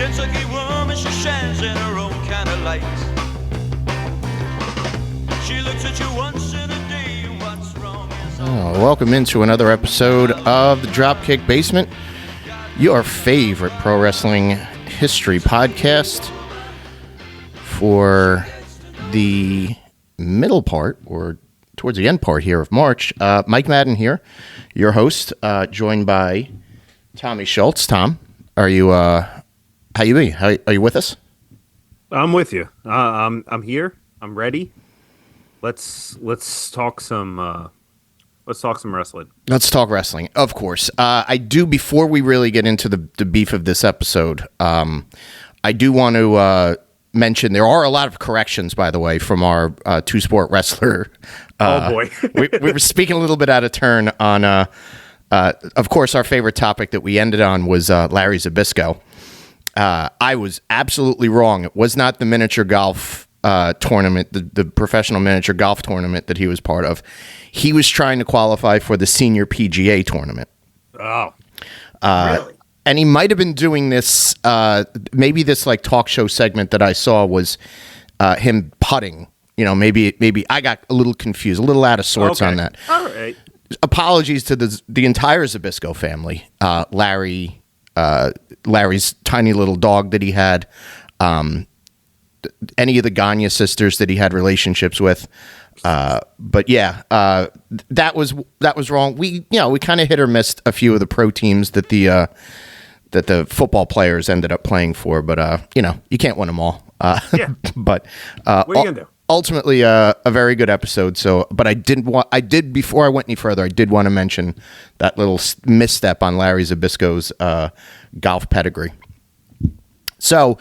Kentucky woman, she shines in her own kind of light. She looks at you once in a day, what's wrong is Welcome into another episode of the Dropkick Basement, your favorite pro wrestling history podcast for the middle part, or towards the end part here of March. Mike Madden here, your host, joined by Tommy Schultz. Tom, are you? How you be? Are you with us? I'm with you. I'm here. I'm ready. Let's talk some. Let's talk some wrestling. Let's talk wrestling, of course. I do, before we really get into the beef of this episode, I do want to mention there are a lot of corrections, by the way, from our two-sport wrestler. Oh, boy. we were speaking a little bit out of turn on, of course, our favorite topic that we ended on was Larry Zbyszko. I was absolutely wrong. It was not the miniature golf tournament, the professional miniature golf tournament that he was part of. He was trying to qualify for the senior PGA tournament. Oh, really? And he might have been doing this, maybe this like talk show segment that I saw was him putting. You know, maybe I got a little confused, a little out of sorts on that. All right. Apologies to the entire Zbyszko family. Larry's tiny little dog that he had, any of the Gagne sisters that he had relationships with. But yeah, that was wrong. We kind of hit or missed a few of the pro teams that the football players ended up playing for, but you can't win them all. Yeah. But what are you gonna do? Ultimately, a very good episode. So, but I did before I went any further, I did want to mention that little misstep on Larry Zbyszko's golf pedigree. So,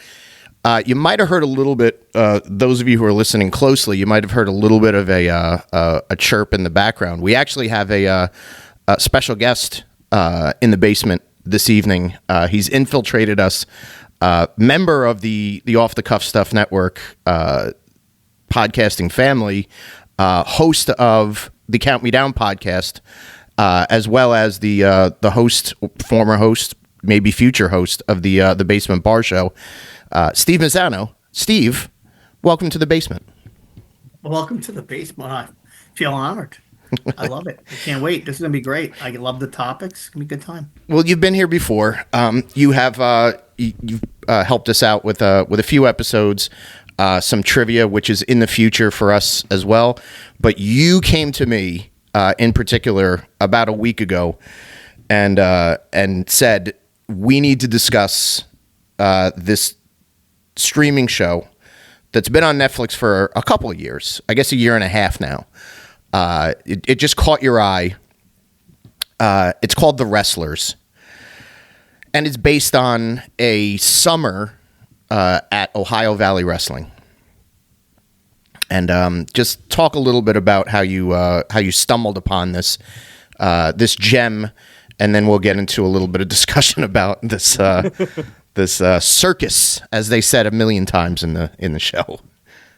you might have heard a little bit. Those of you who are listening closely, you might have heard a little bit of a chirp in the background. We actually have a special guest in the basement this evening. He's infiltrated us, member of the Off the Cuff Stuff Network podcasting family, host of the Count Me Down podcast, as well as the former host, maybe future host of the Basement Bar Show, Steve Mezzano. Steve, welcome to the basement. Welcome to the basement. I feel honored. I love it. I can't wait. This is gonna be great. I love the topics. It's gonna be a good time. Well, you've been here before. You have you've helped us out with a few episodes. Some trivia, which is in the future for us as well. But you came to me in particular about a week ago and said, we need to discuss this streaming show that's been on Netflix for a couple of years, I guess a year and a half now. It just caught your eye. It's called The Wrestlers. And it's based on a summer at Ohio Valley Wrestling. And just talk a little bit about how you stumbled upon this gem, and then we'll get into a little bit of discussion about this this circus, as they said a million times in the show.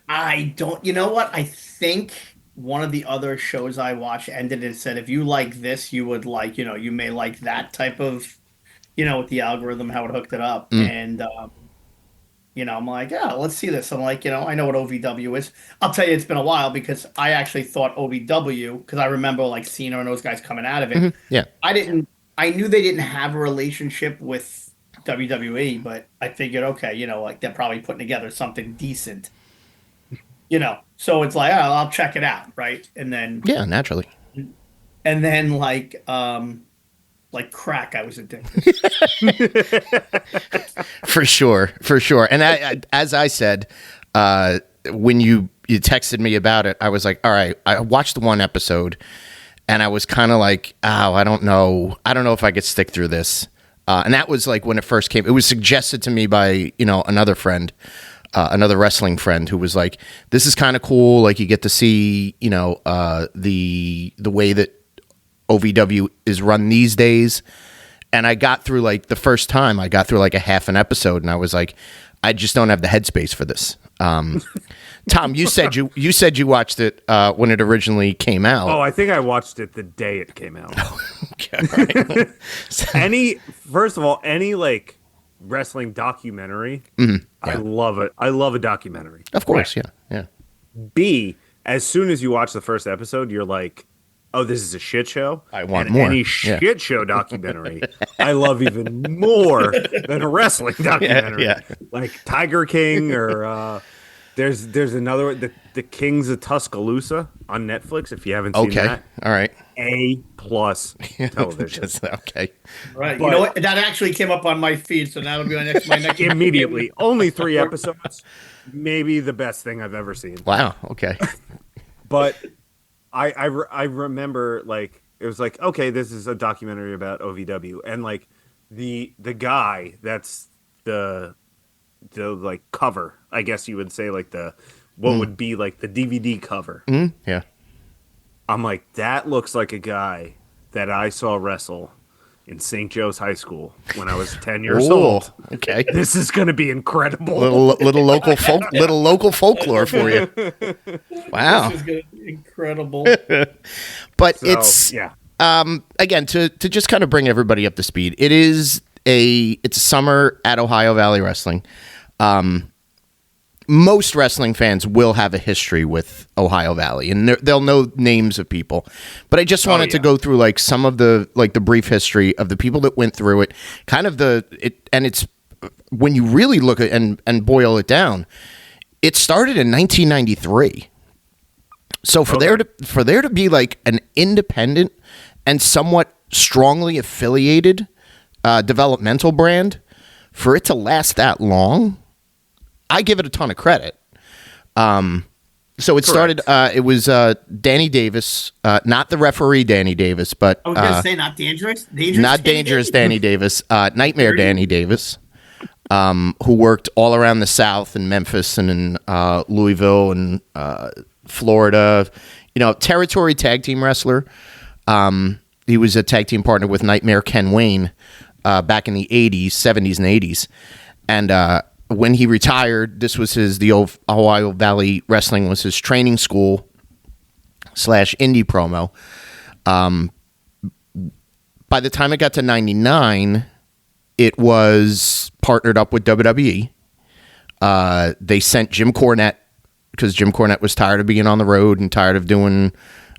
I don't. You know what? I think one of the other shows I watched ended and said, if you like this, you would like, you may like that type of, with the algorithm, how it hooked it up. And I'm like, yeah, let's see this. I'm like, I know what OVW is. I'll tell you, it's been a while because I actually thought OVW, because I remember like Cena and those guys coming out of it. Mm-hmm. Yeah. I knew they didn't have a relationship with WWE, but I figured, okay, like they're probably putting together something decent, so it's like, oh, I'll check it out. Right. And then, yeah, naturally. And then like crack, I was addicted. For sure. And I, as I said, when you texted me about it, I was like, all right, I watched one episode and I was kind of like, oh, I don't know if I could stick through this. And that was like when it first came. It was suggested to me by, another friend, another wrestling friend who was like, this is kind of cool. Like you get to see, the way that OVW is run these days. And I got through like the first time I got through like a half an episode and I was like, I just don't have the headspace for this. Tom, you said you watched it when it originally came out. Oh, I think I watched it the day it came out. Okay, right. First of all, any like wrestling documentary, Mm-hmm. I Yeah. love it. I love a documentary. Of course, yeah. B, as soon as you watch the first episode, you're like, oh, this is a shit show. I want and more. Any Yeah. shit show documentary, I love even more than a wrestling documentary. yeah. Like Tiger King or there's another one, the Kings of Tuscaloosa on Netflix. If you haven't seen Okay. that, All right. A+ television. Okay. Right. But- you know what? That actually came up on my feed, so that'll be my next Immediately, only 3 episodes. Maybe the best thing I've ever seen. Wow. Okay. But I remember, like, it was like, okay, this is a documentary about OVW, and like the guy that's the like cover, I guess you would say, like what would be like the DVD cover. Yeah. I'm like, that looks like a guy that I saw wrestle in St. Joe's High School when I was 10 years Ooh, old. okay. This is going to be incredible. Little local folklore for you. Wow. This is gonna be incredible. But So, it's yeah. again to just kind of bring everybody up to speed. It's a summer at Ohio Valley Wrestling. Most wrestling fans will have a history with Ohio Valley, and they'll know names of people. But I just wanted to go through like some of the brief history of the people that went through it. Kind of and it's when you really look at and boil it down, it started in 1993. So for there to be like an independent and somewhat strongly affiliated developmental brand, for it to last that long, I give it a ton of credit. So it started. It was Danny Davis, not the referee Danny Davis, but I was gonna say not dangerous. not dangerous Danny Davis, Nightmare Danny Davis, who worked all around the South in Memphis and in Louisville and Florida. Territory tag team wrestler. He was a tag team partner with Nightmare Ken Wayne back in the 80s, 70s, and 80s. And when he retired, this was the old Ohio Valley Wrestling was his training school / indie promo. By the time it got to 99, it was partnered up with WWE. They sent Jim Cornette, because Jim Cornette was tired of being on the road and tired of doing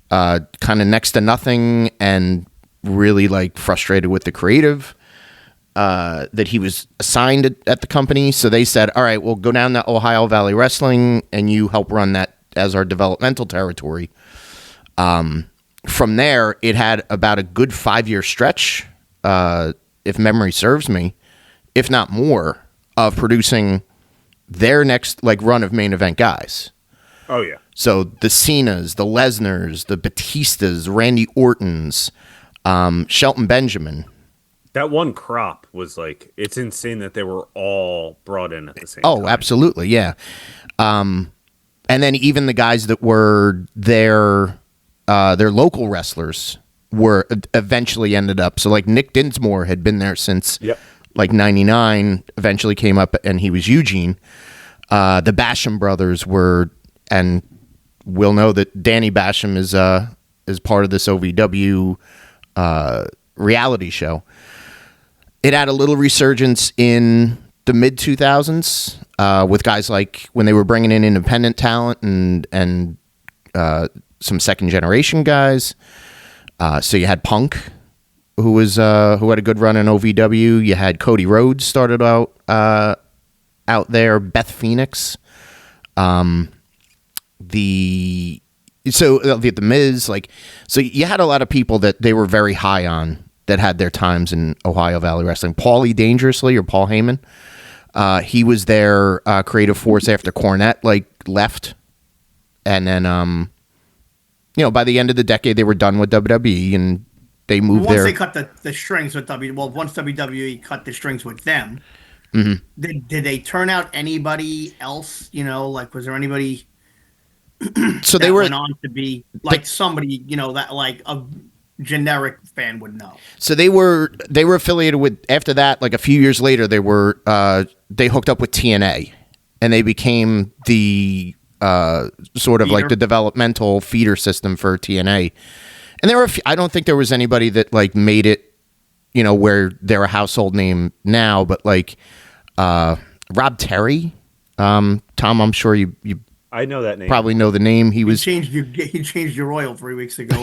kind of next to nothing and really like frustrated with the creative that he was assigned at the company. So they said, all right, we'll go down to Ohio Valley Wrestling and you help run that as our developmental territory. From there, it had about a good 5-year stretch, if memory serves me, if not more, of producing their next like run of main event guys. Oh, yeah. So the Cenas, the Lesnars, the Batistas, Randy Ortons, Shelton Benjamin. That one crop was like, it's insane that they were all brought in at the same time. Oh, absolutely, yeah. And then even the guys that were their local wrestlers were eventually ended up. So like Nick Dinsmore had been there since like 99, eventually came up and he was Eugene. The Basham brothers were, and we'll know that Danny Basham is part of this OVW reality show. It had a little resurgence in the mid 2000s with guys like when they were bringing in independent talent and some second generation guys. So you had Punk, who had a good run in OVW. You had Cody Rhodes started out there. Beth Phoenix, the Miz, like, so you had a lot of people that they were very high on that had their times in Ohio Valley Wrestling. Paulie Dangerously, or Paul Heyman, he was their creative force after Cornette like left, and then by the end of the decade they were done with WWE and they moved once there. they cut the strings with once WWE cut the strings with them, did they turn out anybody else? Like, was there anybody? So that they were went on to be like somebody that like a generic fan would know. So they were affiliated with, after that, like a few years later, they hooked up with TNA and they became the sort of feeder. like the developmental feeder system for TNA. And there were I don't think there was anybody that like made it where they're a household name now, but like Rob Terry, Tom, I'm sure you I know that name. probably know the name. He was He changed your oil 3 weeks ago.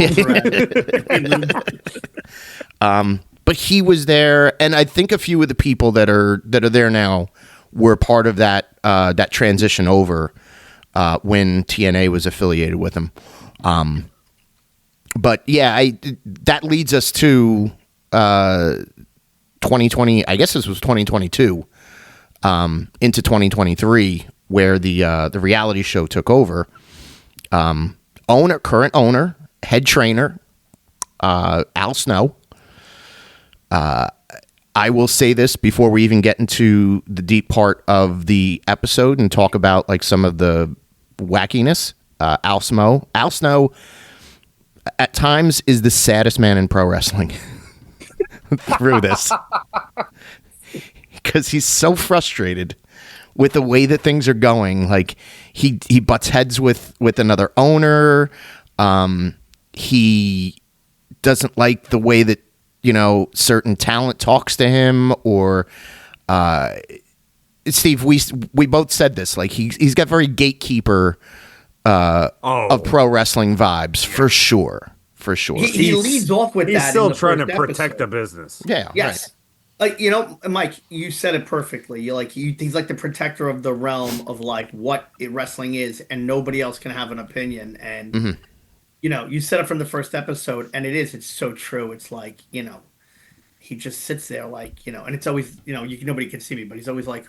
but he was there, and I think a few of the people that are there now were part of that transition over when TNA was affiliated with him. But yeah, that leads us to 2020. I guess this was 2022 into 2023, where the reality show took over. Current owner, head trainer, Al Snow. I will say this before we even get into the deep part of the episode and talk about like some of the wackiness. Al Snow at times is the saddest man in pro wrestling through this, because he's so frustrated with the way that things are going. Like he butts heads with another owner. He doesn't like the way that certain talent talks to him, or Steve, we both said this, like he's got very gatekeeper of pro wrestling vibes, for sure. He leads off with that. He's still in the trying to first protect episode. the business. Yeah. Yes. Right. Like, Mike, you said it perfectly. He's like the protector of the realm of like what wrestling is, and nobody else can have an opinion. And you said it from the first episode, and it's so true. It's like, he just sits there like, and it's always, nobody can see me, but he's always like,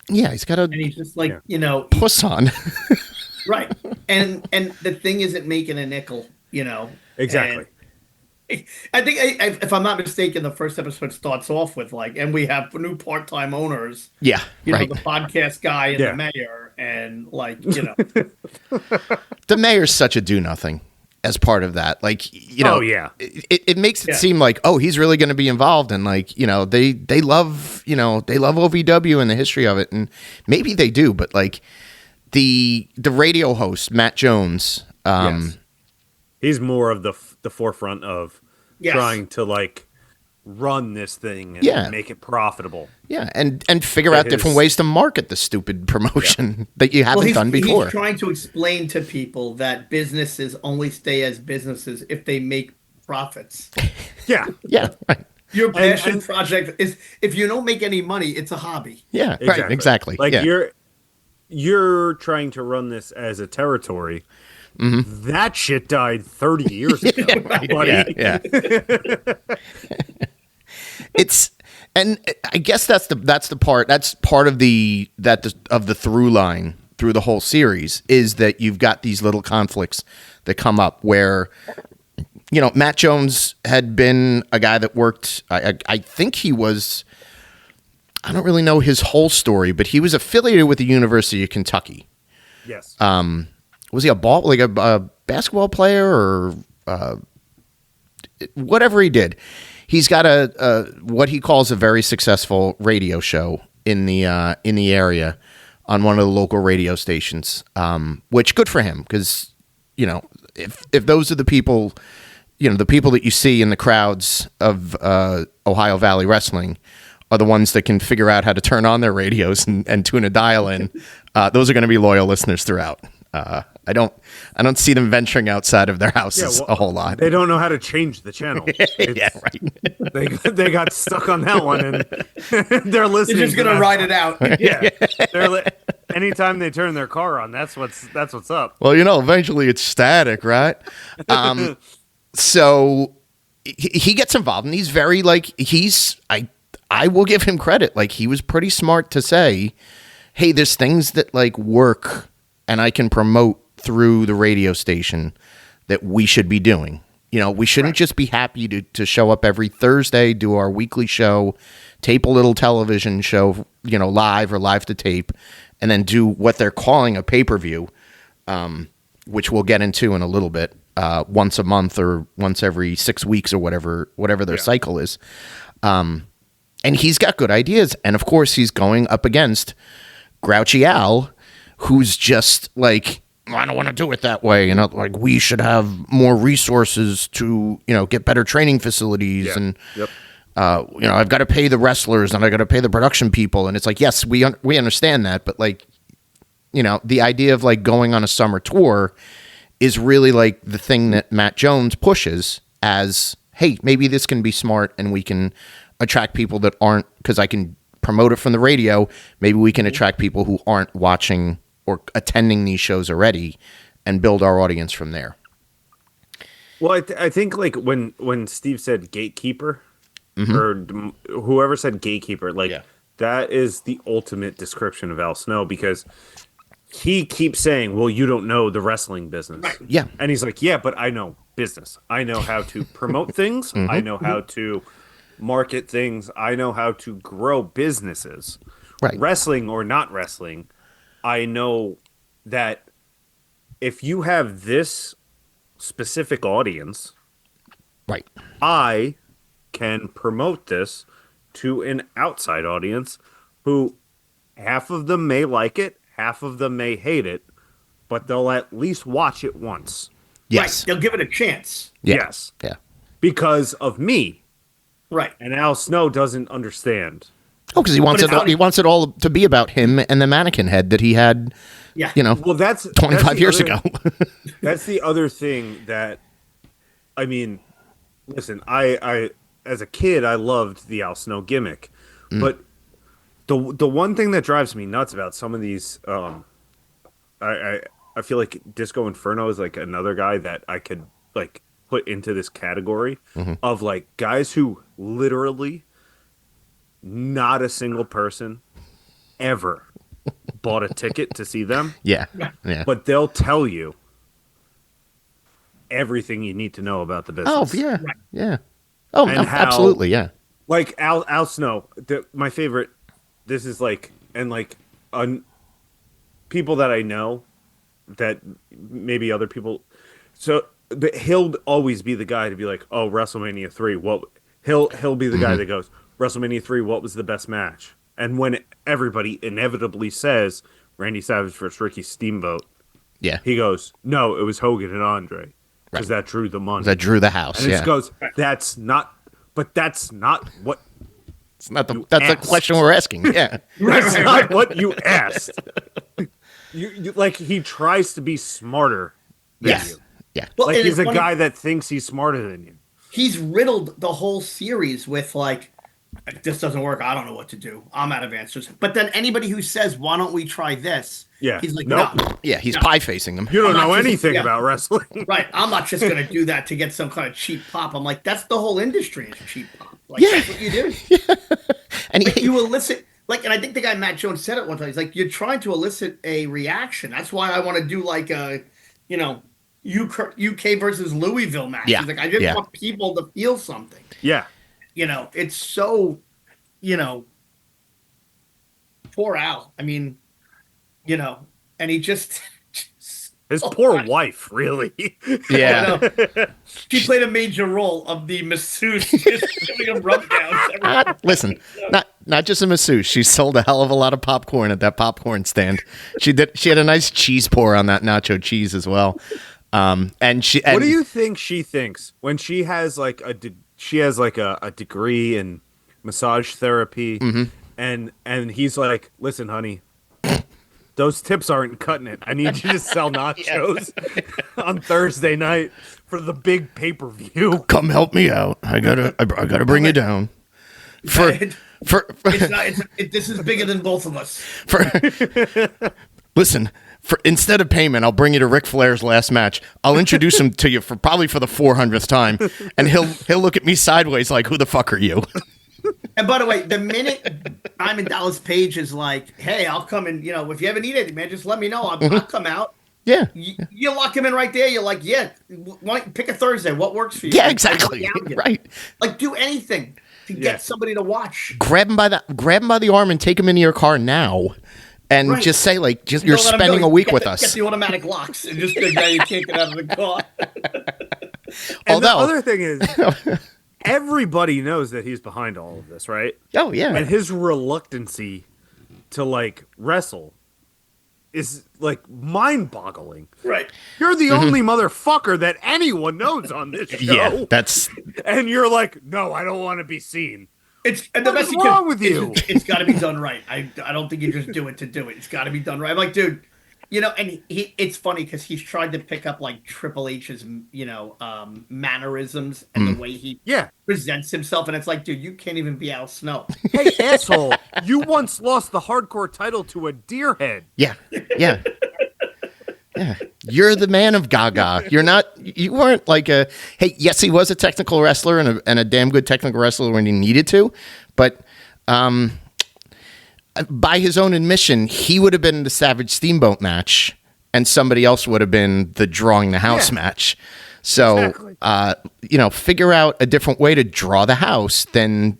Yeah, he's got and he's just like, puss on. right. And the thing isn't making a nickel, Exactly. And I think, if I'm not mistaken, the first episode starts off with like, and we have new part-time owners. Yeah, the podcast guy and the mayor, and like, The mayor's such a do-nothing as part of that. Like, Oh, yeah. It makes it seem like, oh, he's really going to be involved, and like, they love, they love OVW and the history of it, and maybe they do, but like the radio host Matt Jones, yes. He's more of the forefront of trying to like run this thing and make it profitable. Yeah, and figure out different ways to market the stupid promotion that you haven't done before. He's trying to explain to people that businesses only stay as businesses if they make profits. Yeah. Yeah, right. Your passion project is, if you don't make any money, it's a hobby. Yeah, exactly. Right, exactly. Like you're trying to run this as a territory. Mm-hmm. That shit died 30 years ago, buddy. Yeah. And I guess that's part of the through line through the whole series, is that you've got these little conflicts that come up where, Matt Jones had been a guy that worked, I think he was, I don't really know his whole story, but he was affiliated with the University of Kentucky. Yes. Was he a basketball player or whatever he did? He's got a what he calls a very successful radio show in the area on one of the local radio stations. Which, good for him, because if those are the people, the people that you see in the crowds of Ohio Valley Wrestling are the ones that can figure out how to turn on their radios and tune a dial in. Those are going to be loyal listeners throughout. I don't see them venturing outside of their houses a whole lot. They don't know how to change the channel. Yeah, right. They got stuck on that one, and they're listening. They're just gonna ride it out. Yeah. Anytime they turn their car on, that's what's up. Well, eventually it's static, right? So he gets involved, and he's very I will give him credit. Like, he was pretty smart to say, hey, there's things that like work and I can promote through the radio station that we should be doing. We shouldn't just be happy to show up every Thursday, do our weekly show, tape a little television show, live or live to tape, and then do what they're calling a pay-per-view, which we'll get into in a little bit, once a month or once every 6 weeks or whatever their cycle is. And he's got good ideas. And of course he's going up against Grouchy Al, who's just like I don't want to do it that way. Like we should have more resources to, get better training facilities and, Yep. I've got to pay the wrestlers and I got to pay the production people. And it's like, yes, we understand that. But like, the idea of like going on a summer tour is really like the thing that Matt Jones pushes as, hey, maybe this can be smart and we can attract people that aren't, because I can promote it from the radio. Maybe we can attract people who aren't watching or attending these shows already and build our audience from there. Well, I think like when Steve said gatekeeper, or whoever said gatekeeper, like that is the ultimate description of Al Snow, because he keeps saying, well, you don't know the wrestling business. Right. Yeah. And he's like, yeah, but I know business. I know how to promote things. I know how to market things. I know how to grow businesses. Right. Wrestling or not wrestling, I know that if you have this specific audience, right, I can promote this to an outside audience who half of them may like it, half of them may hate it, but they'll at least watch it once. Yes. Right. They'll give it a chance. Yeah. Yes. Yeah. Because of me. Right. And Al Snow doesn't understand. Oh, because he wants it all to be about him and the mannequin head that he had, well, that's 25 years ago. That's the other thing that, I mean, listen, I as a kid, I loved the Al Snow gimmick. But the one thing that drives me nuts about some of these, I feel like Disco Inferno is like another guy that I could like put into this category of like guys who literally not a single person ever bought a ticket to see them. Yeah. But they'll tell you everything you need to know about the business. Oh, yeah. Yeah. Oh, And no, how- absolutely. Yeah. Like Al Snow, my favorite. This is like, and like, people that I know that maybe other people. So, but he'll always be the guy to be like, "Oh, WrestleMania 3. What?" He'll be the guy that goes, "WrestleMania 3. What was the best match?" And when everybody inevitably says Randy Savage versus Ricky Steamboat, Yeah. he goes, "No, it was Hogan and Andre because that drew the money." That drew the house. And Yeah. it goes, "That's not." But that's not what. It's not you that's asked. the question we're asking. Yeah. That's not what you asked. You like he tries to be smarter than Yes. you. Yeah. Well, Like and he's it's a funny, guy that thinks he's smarter than you. he's riddled the whole series with like, if this doesn't work, I don't know what to do. I'm out of answers. But then anybody who says, why don't we try this? Yeah. He's like, Nope. no. Yeah. He's pie facing them. You don't I'm not know just- anything yeah. about wrestling. Right. I'm not just going to do that to get some kind of cheap pop. I'm like, that's the whole industry is cheap pop. Like, Yeah. that's what you do. And Like, you elicit, like, and I think the guy Matt Jones said it one time. He's like, you're trying to elicit a reaction. That's why I want to do like a, UK versus Louisville match. Yeah. He's like, I just want people to feel something. Yeah. It's so, poor Al. I mean, and he just His poor wife, really. yeah. She played a major role of the masseuse just giving him rub downs. Listen, not just a masseuse. She sold a hell of a lot of popcorn at that popcorn stand. She had a nice cheese pour on that nacho cheese as well. And What do you think she thinks when she has like a degree in massage therapy, and he's like, "Listen, honey, those tips aren't cutting it. I need you to sell nachos on Thursday night for the big pay-per-view." come help me out? I gotta bring you down. This is bigger than both of us. Listen, instead of payment, I'll bring you to Ric Flair's last match. I'll introduce him to you probably for the 400th time, and he'll look at me sideways like, "Who the fuck are you?" And by the way, the minute I'm in Dallas Page is like, "Hey, I'll come and if you ever need anything, man, just let me know. I'll come out." Yeah. You lock him in right there. You're like, "Yeah, pick a Thursday. What works for you?" Yeah, Like, exactly. Right. Like, do anything to get somebody to watch. Grab him by the arm and take him into your car now, and just say like, you're Don't let him spending go. a week Get with the, us. Get the automatic locks and just go, "Yeah, you can't get out of the car." And the Although, other thing is, everybody knows that he's behind all of this, right? oh yeah, And his reluctancy to like wrestle is like mind-boggling. Right. You're the only motherfucker that anyone knows on this show. Yeah, that's And you're like, no, I don't want to be seen. And the What best is wrong with you? It's got to be done right. I don't think you just do it to do it. It's got to be done right. I'm like, dude, and it's funny because he's tried to pick up like Triple H's, mannerisms and the way he presents himself, and it's like, dude, you can't even be Al Snow. Hey, asshole, you once lost the hardcore title to a deer head. yeah. Yeah. You're the man of Gaga. You weren't like hey, yes, he was a technical wrestler and a damn good technical wrestler when he needed to, but by his own admission, he would have been the Savage Steamboat match and somebody else would have been the drawing the house match. So, exactly. Figure out a different way to draw the house than,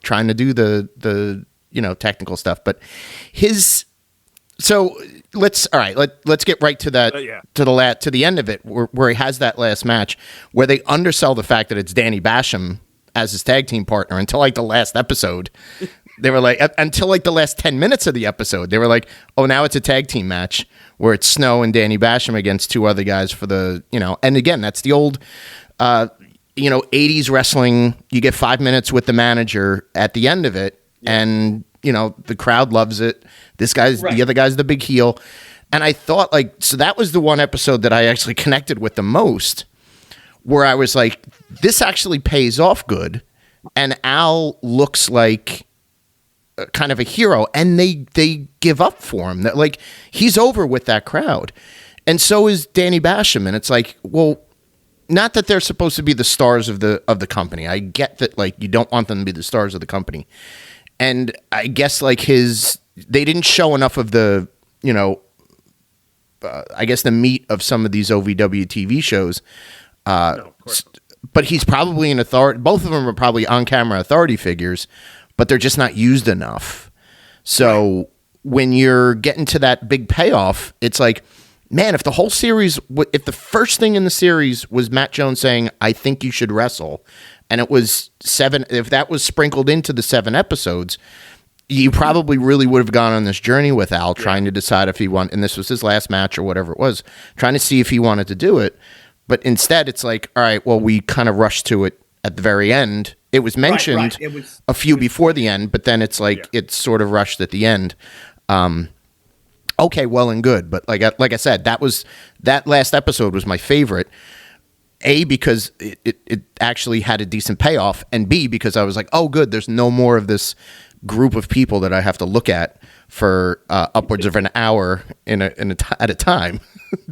trying to do the technical stuff. But let's get right to that, to the end of it where he has that last match where they undersell the fact that it's Danny Basham as his tag team partner until like the last episode. They were like, until like the last 10 minutes of the episode, they were like, oh, now it's a tag team match where it's Snow and Danny Basham against two other guys for the, and again, that's the old, 80s wrestling. You get 5 minutes with the manager at the end of it. And, the crowd loves it. The other guy's the big heel. And I thought so that was the one episode that I actually connected with the most where I was like, this actually pays off good. And Al looks like kind of a hero, and they give up for him. That like he's over with that crowd, and so is Danny Basham. And it's like, well, not that they're supposed to be the stars of the company. I get that, like, you don't want them to be the stars of the company, and I guess like they didn't show enough of the I guess the meat of some of these OVW TV shows. No, of course. But he's probably an authority. Both of them are probably on camera authority figures, but they're just not used enough. So when you're getting to that big payoff, it's like, man, if the whole series, if the first thing in the series was Matt Jones saying, I think you should wrestle, and it was 7, if that was sprinkled into the 7 episodes, you probably really would have gone on this journey with Al trying to decide if he wanted, and this was his last match or whatever it was, trying to see if he wanted to do it. But instead, it's like, all right, well, we kind of rushed to it at the very end. It was mentioned Right. It was a few before the end, but then it's like it's sort of rushed at the end. Okay, well and good, but like I said, that last episode was my favorite. A, because it actually had a decent payoff, and B, because I was like, oh, good, there's no more of this group of people that I have to look at for upwards of an hour at a time.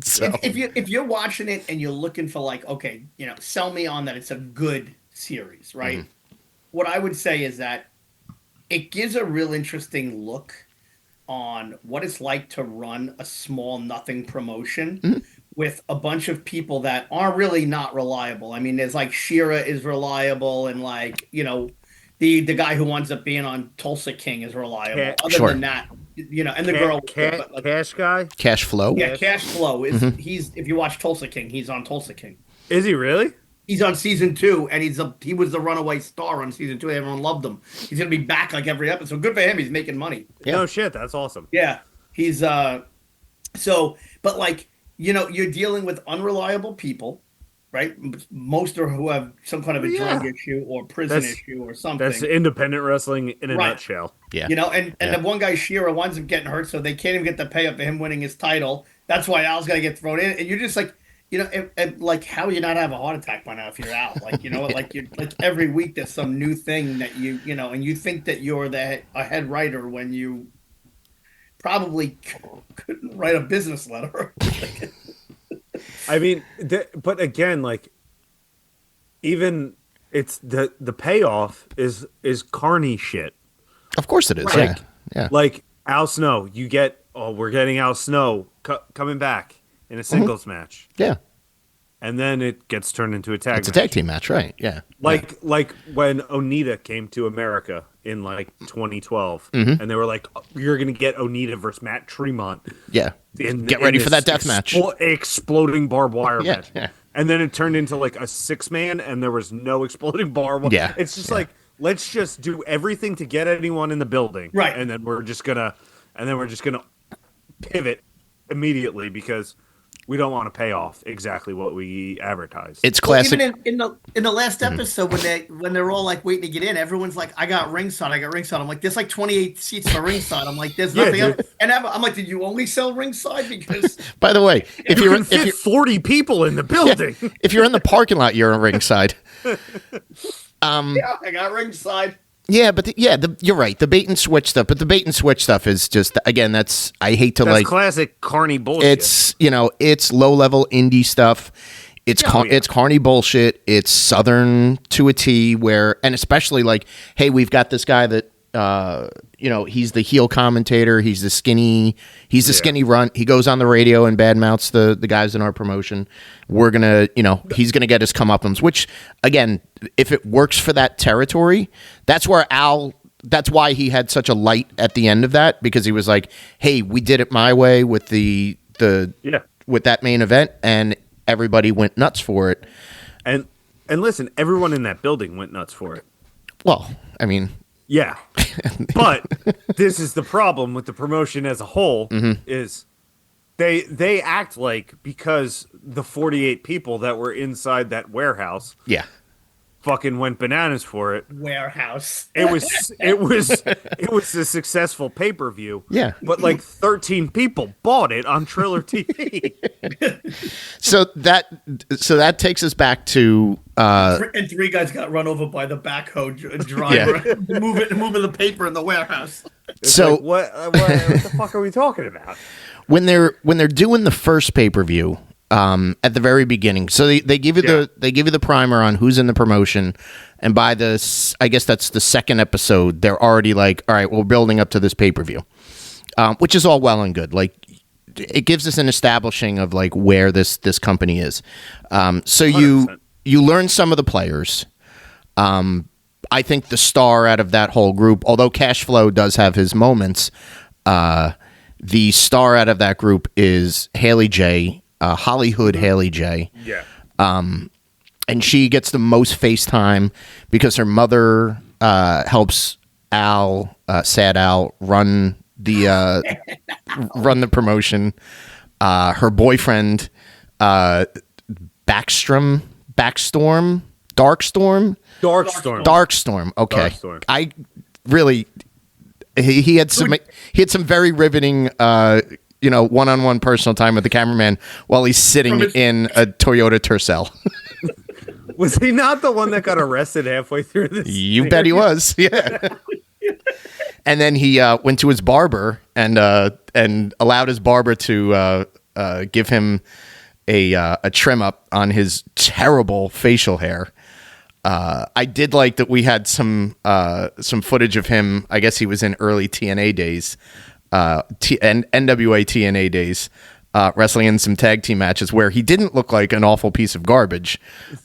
So if you're watching it and you're looking for like, okay, sell me on that it's a good series, right? Mm-hmm. What I would say is that it gives a real interesting look on what it's like to run a small nothing promotion with a bunch of people that are really not reliable. I mean, there's like Shira is reliable, and like, the guy who winds up being on Tulsa King is reliable. Other than that, and the girl, Cash guy, Cash Flow. Yeah, Cash Flow is he's, if you watch Tulsa King, he's on Tulsa King. Is he really? He's on season 2, and he was the runaway star on season 2. Everyone loved him. He's gonna be back like every episode. Good for him. He's making money. Yeah. No shit, that's awesome. Yeah, he's but like, you're dealing with unreliable people, right? Most are who have some kind of a drug issue or prison issue or something. That's independent wrestling in a nutshell. Yeah, and the one guy Shira winds up getting hurt, so they can't even get the payoff for him winning his title. That's why Al's got to get thrown in, and you're just like, like, how do you not have a heart attack by now if you're Al? Like, like you like every week there's some new thing that and you think that you're a head writer when you probably couldn't write a business letter. I mean, but again, like, even it's the payoff is carny shit. Of course it is. Like, yeah. Like Al Snow, we're getting Al Snow coming back in a singles match. Yeah. And then it gets turned into a tag match. It's a tag team match, right? Yeah. Like when Onita came to America in like 2012, and they were like, "You're gonna get Onita versus Matt Tremont." Yeah. Get ready for that death match. Exploding barbed wire match. Yeah. And then it turned into like a 6-man, and there was no exploding barbed wire. Yeah. It's just like, let's just do everything to get anyone in the building, right? And then we're just gonna pivot immediately because we don't want to pay off exactly what we advertised. It's Well, classic. even in the last episode when they're all like waiting to get in, everyone's like, "I got ringside. I got ringside." I'm like, "There's like 28 seats for ringside." I'm like, "There's Yeah, nothing dude. else." And I'm like, "Did you only sell ringside?" Because By the way, if you you're can fit 40 people in the building. if you're in the parking lot, you're on ringside. yeah, I got ringside. Yeah, but you're right. The bait and switch stuff, but the bait and switch stuff is just again. That's I hate to That's like. classic carny bullshit. It's it's low level indie stuff. It's it's carny bullshit. It's Southern to a T. And especially like, hey, we've got this guy that he's the heel commentator. He's the skinny runt. He goes on the radio and badmouths the guys in our promotion. We're gonna he's gonna get his comeuppance. Which again, if it works for that territory, that's where that's why he had such a light at the end of that, because he was like, hey, we did it my way with with that main event, and everybody went nuts for it. And listen, everyone in that building went nuts for it. Well, I mean, yeah. But this is the problem with the promotion as a whole is they act like because the 48 people that were inside that warehouse yeah. fucking went bananas for it. Warehouse. It was a successful pay-per-view. Yeah. But like 13 people bought it on Triller TV. So that takes us back to And 3 guys got run over by the backhoe driver moving the paper in the warehouse. It's so like, what the fuck are we talking about? when they're doing the first pay-per-view at the very beginning. So they give you the primer on who's in the promotion, and by I guess that's the second episode, they're already like, all right, we're building up to this pay-per-view. Which is all well and good. Like it gives us an establishing of like where this company is. So 100%. you learn some of the players. I think the star out of that whole group, although Cash Flow does have his moments, the star out of that group is Haley J, Hollywood Haley J. Yeah. And she gets the most face time because her mother helps Al, Sad Al, run the promotion. Her boyfriend, Darkstorm. Okay, Darkstorm. I really he had some very riveting one-on-one personal time with the cameraman while he's sitting in a Toyota Tercel. Was he not the one that got arrested halfway through this? You bet he was. Yeah. And then he went to his barber and allowed his barber to give him a trim up on his terrible facial hair. I did like that we had some footage of him. I guess he was in early TNA days, and NWA TNA days, wrestling in some tag team matches where he didn't look like an awful piece of garbage.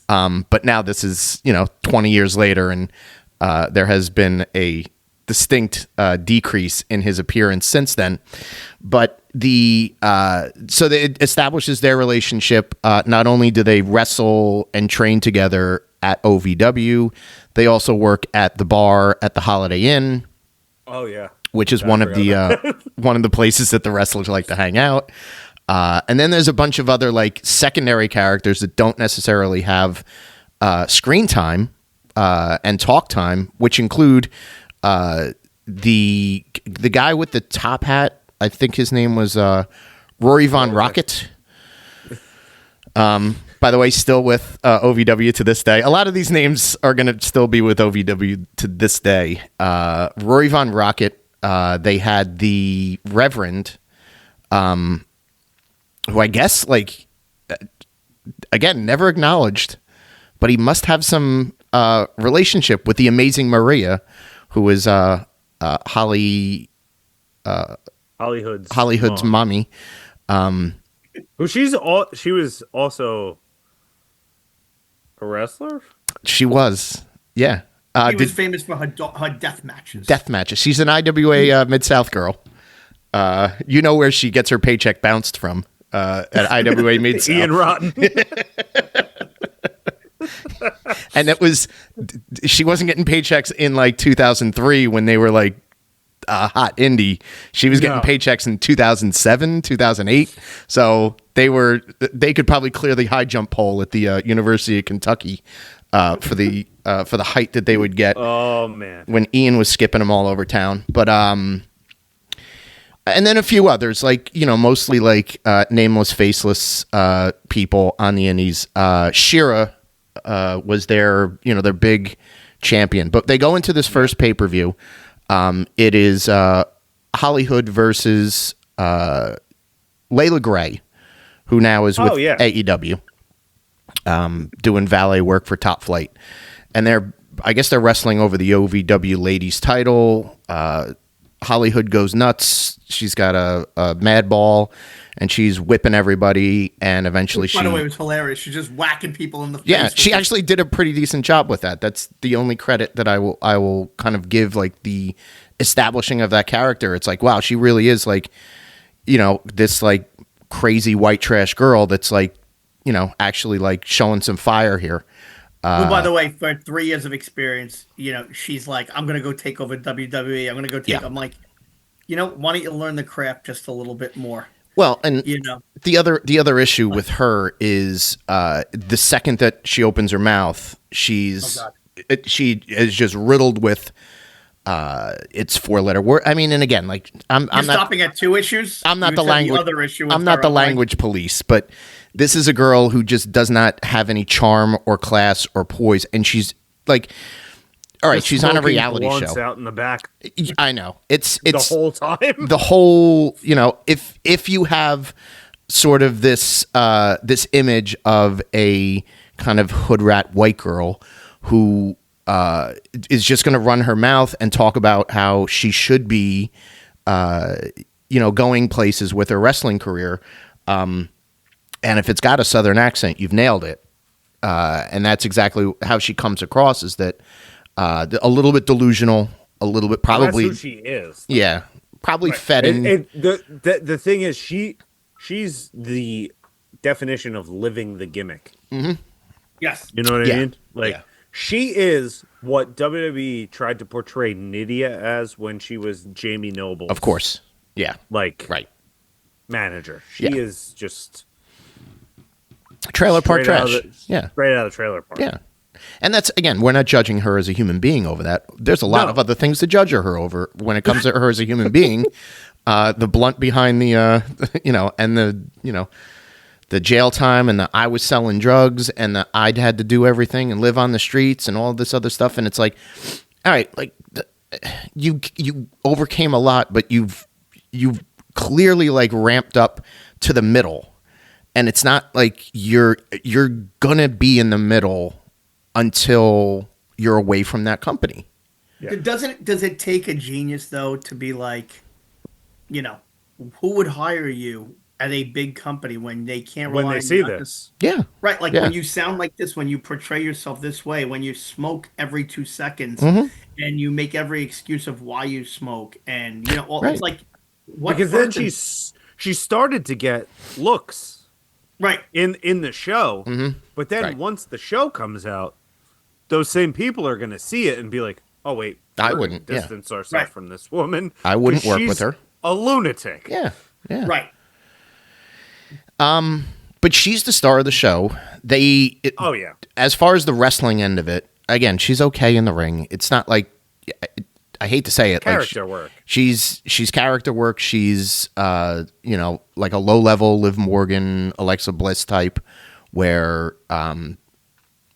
But now this is 20 years later, and there has been a distinct decrease in his appearance since then. But so it establishes their relationship. Not only do they wrestle and train together at OVW, they also work at the bar at the Holiday Inn. Oh yeah, which is one of the places that the wrestlers like to hang out. And then there's a bunch of other like secondary characters that don't necessarily have screen time and talk time, which include the guy with the top hat. I think his name was Rory Von Rocket. By the way, still with OVW to this day. A lot of these names are going to still be with OVW to this day. Rory Von Rocket. They had the Reverend, who I guess, again, never acknowledged, but he must have some relationship with the amazing Maria, who is Hollywood's mommy. She was also a wrestler? She was, yeah. He was famous for her death matches. Death matches. She's an IWA Mid-South girl. You know where she gets her paycheck bounced from at IWA Mid-South. Ian Rotten. And she wasn't getting paychecks in 2003 when they were hot indie. She was getting paychecks in 2007, 2008. So they could probably clear the high jump pole at the University of Kentucky for the height that they would get. Oh man, when Ian was skipping them all over town. But and then a few others, like, you know, mostly like nameless, faceless people on the indies. Shira was their big champion. But they go into this first pay-per-view. It is Hollywood versus Layla Gray, who now is with AEW, doing valet work for Top Flight. And I guess they're wrestling over the OVW ladies title. Hollywood goes nuts. She's got a mad ball, and she's whipping everybody. And eventually, by the way, it was hilarious. She's just whacking people in the face. Yeah, she actually did a pretty decent job with that. That's the only credit that I will kind of give, like, the establishing of that character. It's like, wow, she really is, like, you know, this like crazy white trash girl that's, like, you know, actually like showing some fire here. Well, by the way, for 3 years of experience, you know, she's like, I'm going to go take over WWE. I'm going to go take. Yeah. I'm like, you know, why don't you learn the craft just a little bit more? Well, and you know, the other issue with her is the second that she opens her mouth, she is just riddled with it's 4-letter word. I mean, and again, like I'm not stopping at 2 issues. I'm not the language. The other issue I'm not the language police, but this is a girl who just does not have any charm or class or poise, and she's like, all right, she's on a reality show. Out in the back. I know it's the whole time. The whole, you know, if you have sort of this this image of a kind of hood rat white girl who is just going to run her mouth and talk about how she should be, you know, going places with her wrestling career. And if it's got a Southern accent, you've nailed it. And that's exactly how she comes across, is that a little bit delusional, a little bit probably. Well, that's who she is. Yeah. Probably right. Fed in. The thing is, she's the definition of living the gimmick. Mm-hmm. Yes. You know what I mean? Like, she is what WWE tried to portray Nydia as when she was Jamie Noble's. Of course. Yeah. Like, right. Manager. She is just trailer park trash. Straight out of trailer park. Yeah. And that's, again, we're not judging her as a human being over that. There's a lot of other things to judge her over when it comes to her as a human being. The blunt behind the, you know, and the, you know, the jail time, and the I was selling drugs, and the I'd had to do everything and live on the streets and all this other stuff. And it's like, all right, like you overcame a lot, but you've clearly like ramped up to the middle, and it's not like you're gonna be in the middle until you're away from that company. Yeah. Does it take a genius though to be like, you know, who would hire you at a big company when they can't rely when they see this? Yeah, right. Like when you sound like this, when you portray yourself this way, when you smoke every 2 seconds, and you make every excuse of why you smoke, and you know, well, it's like what? Because then she started to get looks, right, in the show, but then once the show comes out, those same people are going to see it and be like, "Oh wait, I wouldn't distance ourselves from this woman. I wouldn't work with her. A lunatic." Yeah, right. But she's the star of the show. As far as the wrestling end of it, again, she's okay in the ring. It's not like, I hate to say it, character work. She's character work. She's you know, like a low level Liv Morgan, Alexa Bliss type, where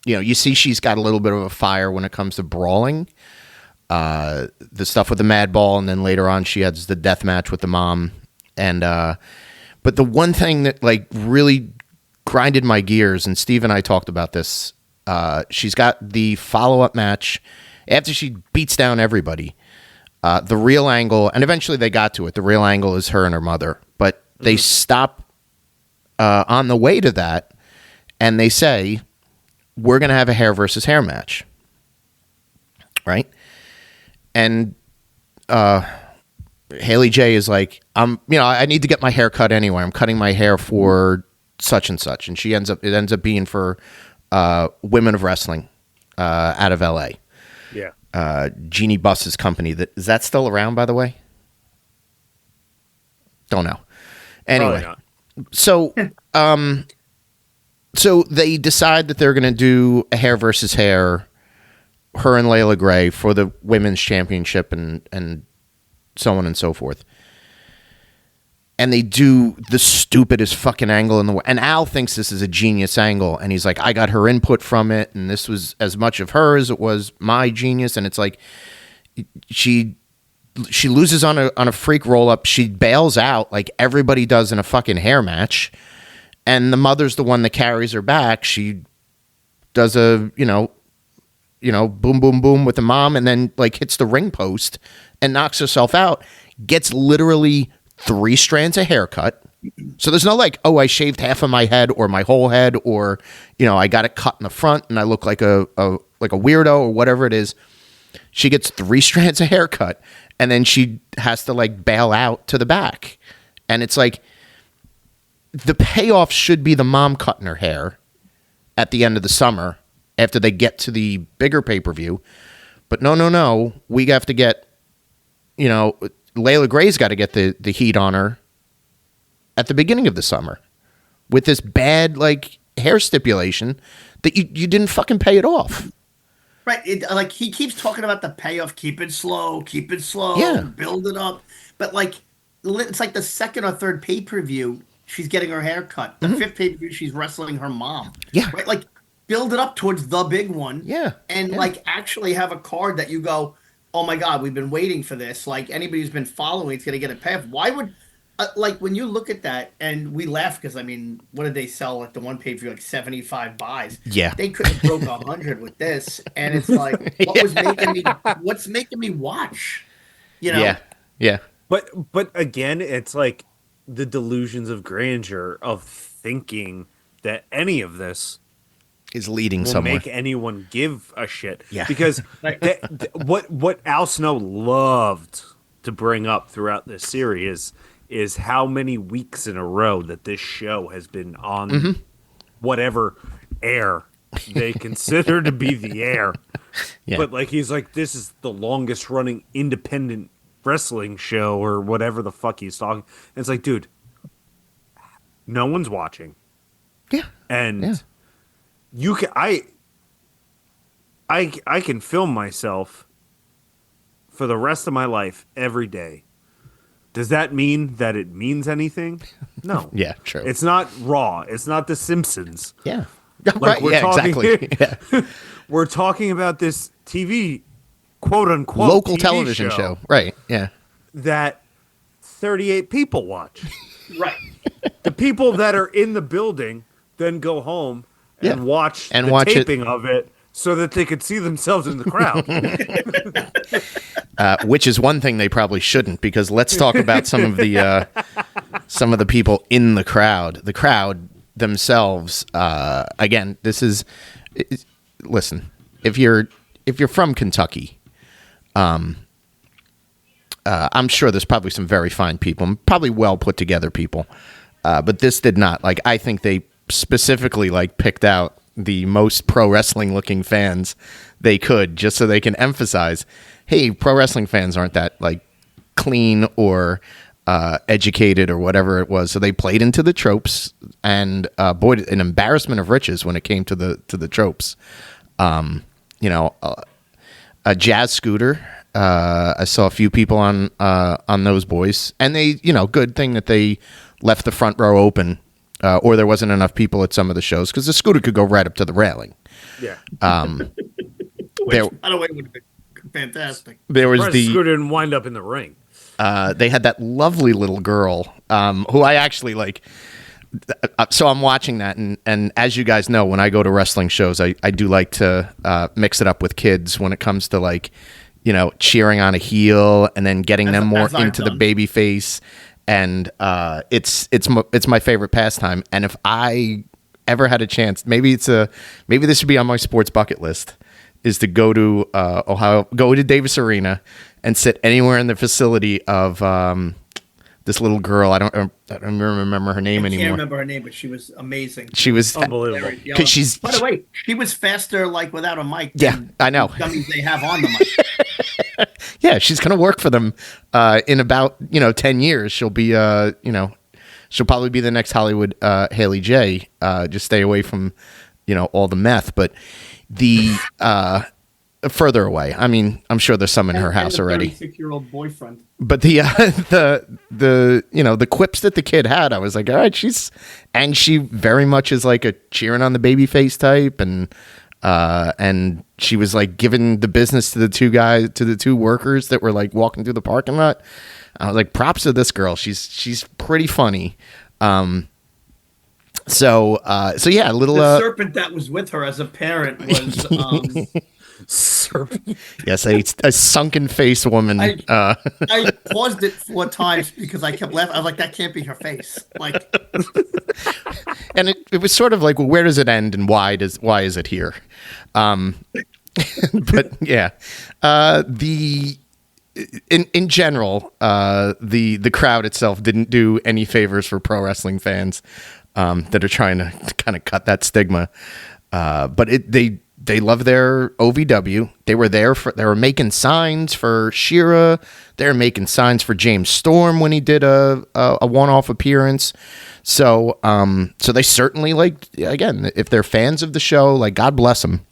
you know, you see she's got a little bit of a fire when it comes to brawling. The stuff with the mad ball, and then later on she has the death match with the mom, and but the one thing that like really grinded my gears, and Steve and I talked about this, she's got the follow-up match after she beats down everybody. The real angle, and eventually they got to it. The real angle is her and her mother, but they stop on the way to that, and they say, we're going to have a hair versus hair match. Right? And Haley J is like, you know, I need to get my hair cut anyway. I'm cutting my hair for such and such. And it ends up being for Women of Wrestling out of LA. Yeah. Jeannie Buss's company. Is that still around, by the way? Don't know. Probably Anyway, not. so so they decide that they're going to do a hair versus hair, her and Layla Gray for the women's championship and so on and so forth. And they do the stupidest fucking angle in the world. And Al thinks this is a genius angle. And he's like, I got her input from it. And this was as much of her as it was my genius. And it's like, she loses on a freak roll up. She bails out like everybody does in a fucking hair match. And the mother's the one that carries her back. She does a, boom, boom, boom with the mom. And then like hits the ring post and knocks herself out. Gets literally 3 strands of haircut. So there's no like, oh, I shaved half of my head or my whole head, or, I got it cut in the front and I look like a weirdo or whatever it is. She gets 3 strands of haircut and then she has to like bail out to the back. And it's like, the payoff should be the mom cutting her hair at the end of the summer after they get to the bigger pay-per-view. But no. We have to get, Layla Gray's got to get the heat on her at the beginning of the summer with this bad like hair stipulation that you didn't fucking pay it off. Right. Like he keeps talking about the payoff. Keep it slow. Yeah. Build it up. But like, it's like the second or third pay-per-view, she's getting her hair cut. The 5th pay-per-view, she's wrestling her mom. Yeah. Right. Like build it up towards the big one. Yeah. And like actually have a card that you go, oh my God, we've been waiting for this. Like anybody who's been following, it's going to get a payoff. Why would, like when you look at that, and we laugh because I mean, what did they sell at the one pay per view? Like 75 buys. Yeah, they could have broke 100 with this, and it's like, what's making me watch? Yeah. But again, it's like the delusions of grandeur of thinking that any of this is leading will somewhere. make anyone give a shit. Yeah. Because what Al Snow loved to bring up throughout this series is how many weeks in a row that this show has been on whatever air they consider to be the air. Yeah. But like he's like, this is the longest running independent wrestling show or whatever the fuck he's talking. And it's like, dude, no one's watching. Yeah. And you can I can film myself for the rest of my life every day. Does that mean that it means anything? No. Yeah, true. It's not Raw. It's not The Simpsons. Yeah. Like Right. we're Yeah, talking, exactly. Yeah. We're talking about this TV, quote unquote, Local TV television show. Right. Yeah. that 38 people watch. Right. The people that are in the building then go home and watch the taping of it so that they could see themselves in the crowd. Which is one thing they probably shouldn't, because let's talk about some of the people in the crowd. The crowd themselves. Again, this is listen. If you're from Kentucky, I'm sure there's probably some very fine people, probably well put together people. But this did not. Like, I think they specifically like picked out the most pro wrestling looking fans they could, just so they can emphasize, hey, pro wrestling fans aren't that like clean or educated or whatever it was. So they played into the tropes, and boy, an embarrassment of riches when it came to the tropes. A Jazz Scooter. I saw a few people on those boys, and they, good thing that they left the front row open, or there wasn't enough people at some of the shows, because the Scooter could go right up to the railing. Yeah. Which, by the way, would have been fantastic. There was the Scooter didn't wind up in the ring. They had that lovely little girl who I actually like. So I'm watching that, and as you guys know, when I go to wrestling shows, I do like to mix it up with kids when it comes to like, cheering on a heel and then getting them more into the baby face. And it's my favorite pastime. And if I ever had a chance, maybe this should be on my sports bucket list, is to go to Ohio, go to Davis Arena and sit anywhere in the facility of this little girl. I don't remember her name anymore. I can't remember her name, but she was amazing. She was unbelievable. Because by the way, she was faster like without a mic. Yeah, I know. Dummies they have on the mic. Yeah, she's gonna work for them in about 10 years. She'll be she'll probably be the next Hollywood Haley J. Just stay away from all the meth, but the further away. I mean, I'm sure there's some in her house already. 36-year-old boyfriend. But the the quips that the kid had, I was like, all right, she very much is like a cheering on the baby face type, and she was like giving the business to the two workers that were like walking through the parking lot. I was like, props to this girl. She's pretty funny. So yeah, a little The serpent that was with her as a parent was Serpent. yes, a sunken face woman. I paused it 4 times because I kept laughing. I was like, that can't be her face. Like, and it was sort of like, well, where does it end and why is it here? But yeah, in general, the crowd itself didn't do any favors for pro wrestling fans that are trying to kind of cut that stigma. But they love their OVW. They were making signs for Shira. They were making signs for James Storm when he did a one-off appearance. So they certainly, like, again, if they're fans of the show, like, God bless them.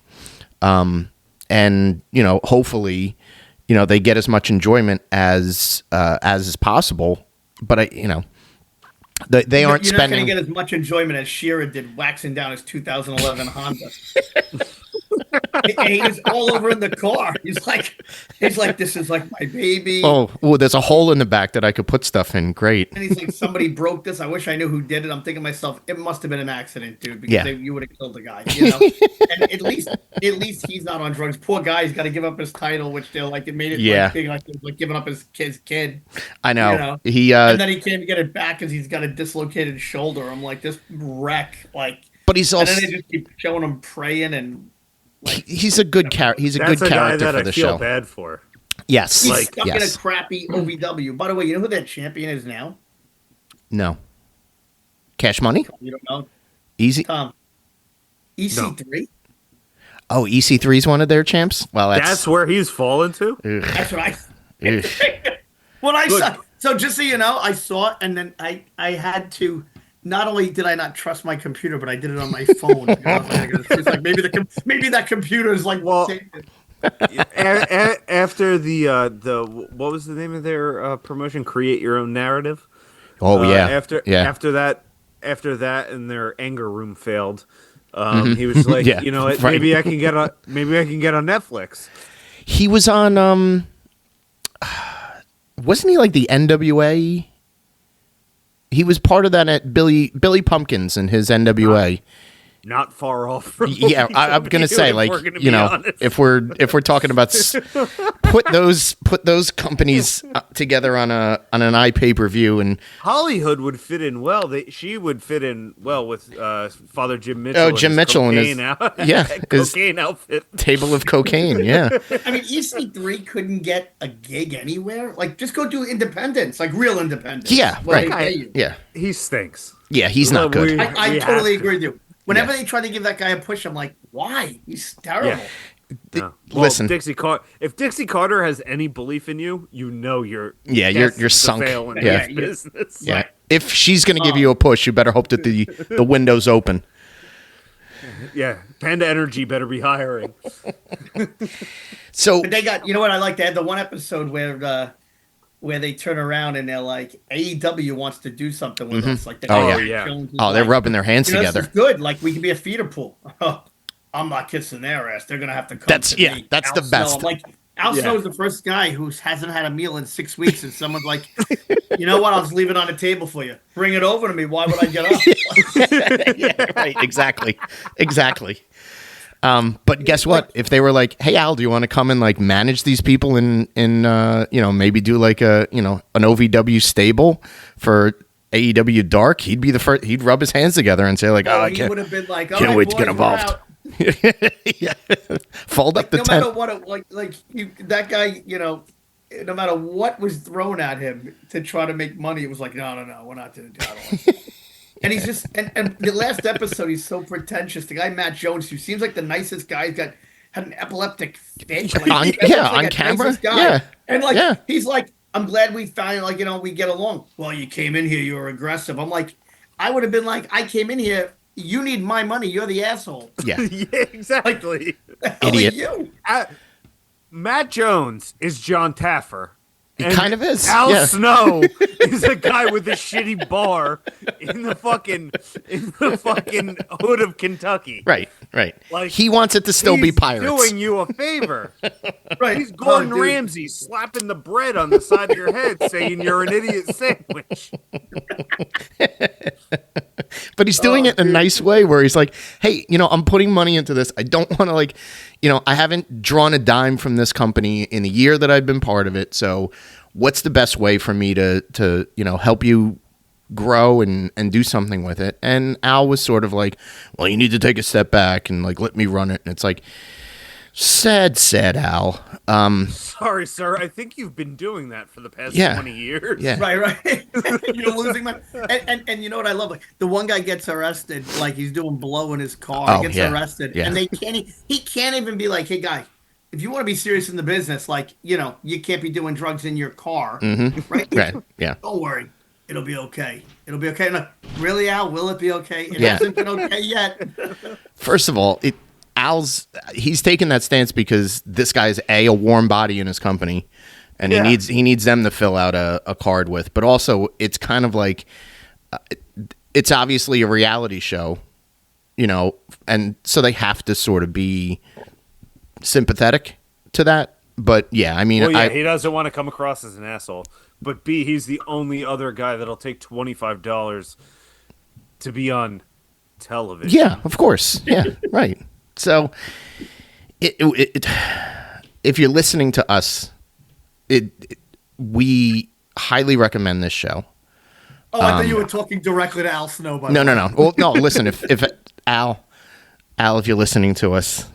And hopefully, they get as much enjoyment as is possible. But they aren't you're spending. not going to get as much enjoyment as Shira did waxing down his 2011 Honda. And he was all over in the car. He's like, this is like my baby. Oh, there's a hole in the back that I could put stuff in. Great. And he's like, somebody broke this. I wish I knew who did it. I'm thinking to myself, it must have been an accident, dude, because you would have killed the guy. And at least he's not on drugs. Poor guy, he's got to give up his title, which they're like, it made it like big, like giving up his kid. I know. He and then he can't get it back because he's got a dislocated shoulder. I'm like, this wreck, like. But he's also. And then they just keep showing him praying and. Like, he's a good character. He's a good character for the show. I feel bad for. Yes, he's stuck in a crappy OVW. By the way, you know who that champion is now? No. Cash Money? You don't know? Easy. EC3. No. Oh, EC3 is one of their champs. Well, that's where he's fallen to. Ugh. That's what I. When I saw, so just so you know, I saw it, and then I had to. Not only did I not trust my computer, but I did it on my phone. It's like maybe that computer is like. Well, after the what was the name of their promotion? Create Your Own Narrative. Oh yeah. After that, and their anger room failed. He was like, you know what? Maybe I can get on Netflix. He was on. Wasn't he like the NWA? He was part of that at Billy Pumpkins and his NWA. Not far off from. Yeah, I'm gonna say, like, if we're talking about put those companies together on an iPay-per-view, and Hollywood would fit in well. She would fit in well with Father Jim Mitchell. Oh, Jim Mitchell and his cocaine outfit, table of cocaine. Yeah, I mean, EC3 couldn't get a gig anywhere. Like, just go do independence, like real independence. Yeah, right. Yeah, he stinks. Yeah, he's not good. I totally agree with you. Whenever they try to give that guy a push, I'm like, why? He's terrible. Yeah. Well, listen, if Dixie Carter has any belief in you, you're sunk. In business. Yeah. If she's going to give you a push, you better hope that the window's open. Yeah, Panda Energy better be hiring. So but they got, you know what I like? They had the one episode where they turn around and they're like, AEW wants to do something with us. Like, they're rubbing their hands together. This is good. Like, we can be a feeder pool. I'm not kissing their ass. They're gonna have to come. That's to me. That's Al the best. Snow. Like, Al Snow's the first guy who hasn't had a meal in 6 weeks, and someone's like, you know what? I'll just leave it on the table for you. Bring it over to me. Why would I get up? Yeah, right. Exactly. But guess what? If they were like, "Hey Al, do you want to come and like manage these people in maybe do like an OVW stable for AEW Dark?" He'd be the first. He'd rub his hands together and say like, he would have been like, can't wait to get involved." Yeah. Fold up the tent. No matter what, that guy, no matter what was thrown at him to try to make money, it was like, no, we're not going to do that. And he's just, and the last episode, he's so pretentious. The guy, Matt Jones, who seems like the nicest guy, he's got had an epileptic fit. On camera. Yeah. And like, Yeah. he's like, I'm glad we found, like, we get along. Well, you came in here, you were aggressive. I'm like, I would have been like, I came in here, you need my money, you're the asshole. Yeah. Yeah, exactly. Idiot. You. Matt Jones is John Taffer. He kind of is. Al Snow is a guy with a shitty bar in the fucking hood of Kentucky. Right. Like, he wants it to still be He's pirates. doing you a favor. Right. He's Gordon dude. Ramsay slapping the bread on the side of your head, saying you're an idiot sandwich. But he's doing it in a nice way where he's like, hey, I'm putting money into this. I don't want to I haven't drawn a dime from this company in the year that I've been part of it. So what's the best way for me to help you grow and do something with it? And Al was sort of like, well, you need to take a step back and like, let me run it. And it's like, sad Al. Sorry, sir. I think you've been doing that for the past 20 years. Yeah. Right. You're losing my. And you know what I love? Like, the one guy gets arrested, like he's doing blow in his car. He gets arrested, and he can't even be like, hey, guy, if you want to be serious in the business, like, you can't be doing drugs in your car, right? Right. Yeah. Don't worry. It'll be okay. It'll be okay. No, really, Al? Will it be okay? It hasn't been okay yet. First of all, he's taken that stance because this guy's a warm body in his company, and he needs them to fill out a card with. But also, it's kind of like it's obviously a reality show, and so they have to sort of be sympathetic to that. But yeah, I mean, he doesn't want to come across as an asshole. But B, he's the only other guy that'll take $25 to be on television. Yeah, of course. Yeah, right. So, if you're listening to us, we highly recommend this show. Oh, I thought you were talking directly to Al Snow. No. Well, no. Listen, if Al, if you're listening to us,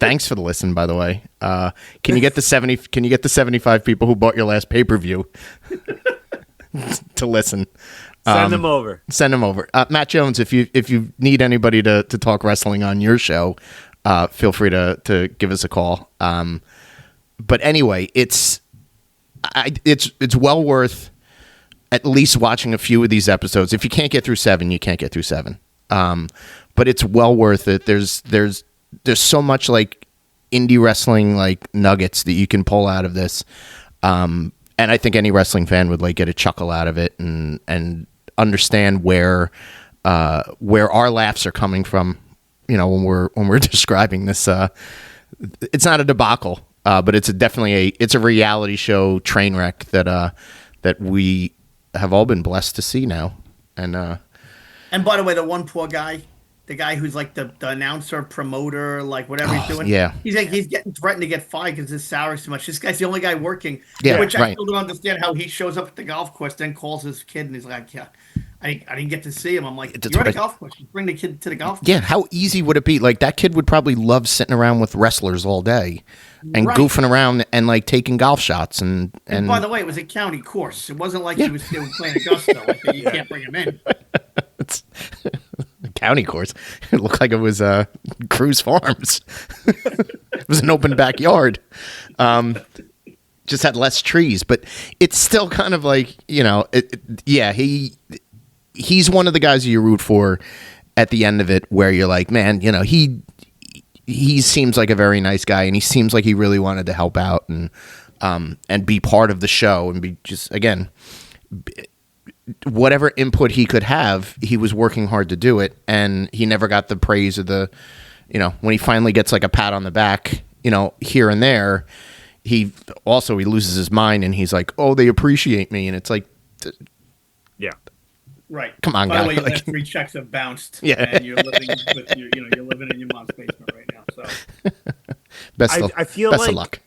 thanks for the listen. By the way, can you get the 70? Can you get the 75 people who bought your last pay-per-view to listen? Send them over. Send them over. Matt Jones, if you need anybody to talk wrestling on your show, feel free to give us a call. But anyway, it's well worth at least watching a few of these episodes. If you can't get through 7, you can't get through 7. But it's well worth it. There's so much like indie wrestling like nuggets that you can pull out of this. And I think any wrestling fan would like get a chuckle out of it and understand where our laughs are coming from. When we're describing this, it's not a debacle, but it's definitely a reality show train wreck that we have all been blessed to see now. And by the way, the one poor guy, the guy who's like the announcer, promoter, like whatever he's doing. Yeah. He's getting threatened to get fired because his salary's too much. This guy's the only guy working. Yeah, which I right. still don't understand how he shows up at the golf course, then calls his kid, and he's like, yeah, I didn't get to see him. I'm like, you're at a golf course. You bring the kid to the golf course. Yeah, how easy would it be? Like, that kid would probably love sitting around with wrestlers all day and goofing around and like taking golf shots. And by the way, it was a county course. It wasn't like they were playing Augusta. Like, you can't bring him in. It's a county course. It looked like it was Cruz Farms. It was an open backyard. Just had less trees, but it's still kind of like, he's one of the guys you root for at the end of it, where you're like, man, he seems like a very nice guy, and he seems like he really wanted to help out and be part of the show and be just, again, whatever input he could have, he was working hard to do it, and he never got the praise of the, when he finally gets like a pat on the back, here and there, he loses his mind, and he's like, oh, they appreciate me, and it's like, yeah. Right. Come on, By guy. the way, your Like, last 3 checks have bounced. Yeah. And you're living with you're living in your mom's basement right now. So best of luck.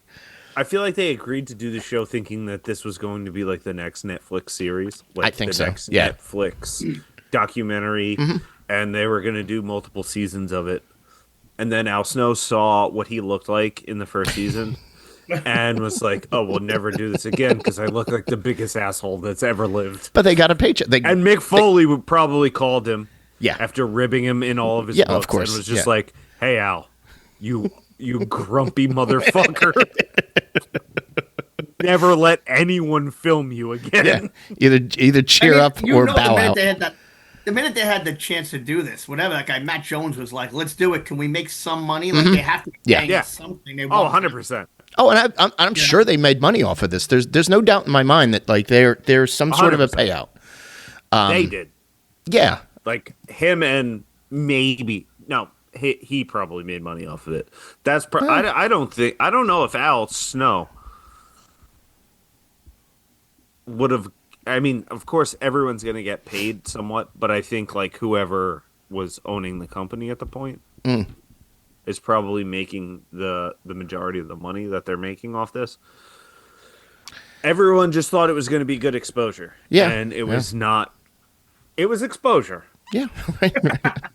I feel like they agreed to do the show thinking that this was going to be like the next Netflix series. Like I think the so. Next Yeah. Netflix documentary, and they were going to do multiple seasons of it. And then Al Snow saw what he looked like in the first season. And was like, "Oh, we'll never do this again because I look like the biggest asshole that's ever lived." But they got a paycheck. And Mick Foley would probably called him, Yeah. after ribbing him in all of his Yeah, books, of course. and was just Yeah. like, "Hey, Al, you You grumpy motherfucker. Never let anyone film you again. Yeah. Either cheer up or bow out. The minute they had the chance to do this, whatever that guy Matt Jones was like, "Let's do it. Can we make some money?" Like they have to be Yeah. paying Yeah. us something. They Oh, want 100%. Oh, and I'm sure they made money off of this. There's no doubt in my mind that like there's some sort of a 100%. payout. They did. Yeah. Like him and maybe no, he probably made money off of it. That's I don't know if Al Snow would have. I mean, of course, everyone's going to get paid somewhat, but I think like whoever was owning the company at the point is probably making the majority of the money that they're making off this. Everyone just thought it was going to be good exposure. Yeah. And it was not. It was exposure. Yeah.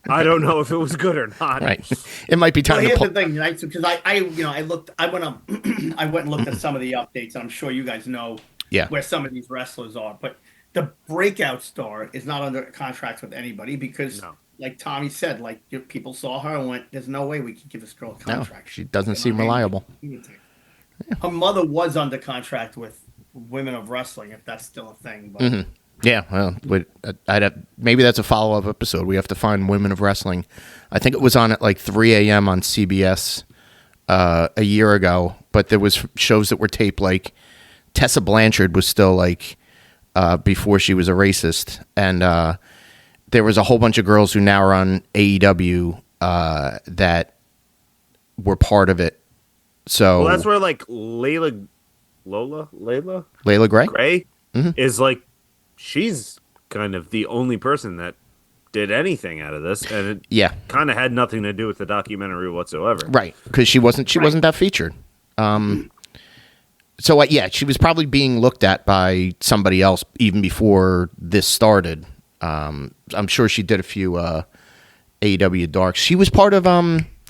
I don't know if it was good or not. Right. It might be time Well, to here's pull. the thing, right? Because I went up, I went and looked at some of the updates, and I'm sure you guys know Yeah. where some of these wrestlers are. But the breakout star is not under contract with anybody because, No. like Tommy said, like people saw her and went, "There's no way we can give this girl a No, contract." she doesn't You know seem what I mean? reliable. Her mother was under contract with Women of Wrestling, if that's still a thing. But Yeah, well, maybe that's a follow-up episode. We have to find Women of Wrestling. I think it was on at like 3 a.m. on CBS a year ago, but there was shows that were taped like Tessa Blanchard was still like before she was a racist, and there was a whole bunch of girls who now are on AEW that were part of it. So Well, that's where like Layla Layla Gray? Gray is like, she's kind of the only person that did anything out of this, and it Yeah. kind of had nothing to do with the documentary whatsoever. Right, because she wasn't that featured. So yeah, she was probably being looked at by somebody else even before this started. I'm sure she did a few AEW darks. She was part of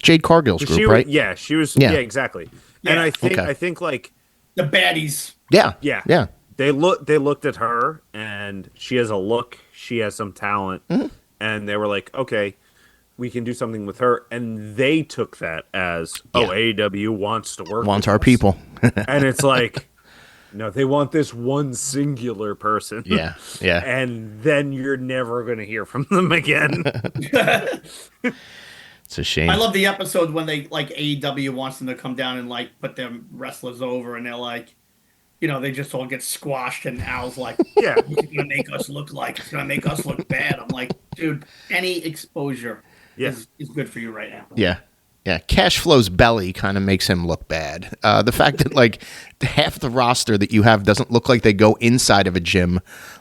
Jade Cargill's group, right? Yeah, she was. Yeah. Yeah, exactly. Yeah. And Okay. I think like the baddies. Yeah, yeah, yeah. They looked at her, and she has a look. She has some talent, and they were like, okay, we can do something with her. And they took that as, AEW wants to work. Wants with our us. people. And it's like, no, they want this one singular person. Yeah, yeah. And then you're never going to hear from them again. It's a shame. I love the episode when they like AEW wants them to come down and like put their wrestlers over, and they're like, they just all get squashed, and Al's like, Yeah. "What's it gonna make us look like? It's gonna make us look bad." I'm like, dude, any exposure is good for you right now. Yeah. Yeah, Cash Flow's belly kind of makes him look bad. The fact that like half the roster that you have doesn't look like they go inside of a gym,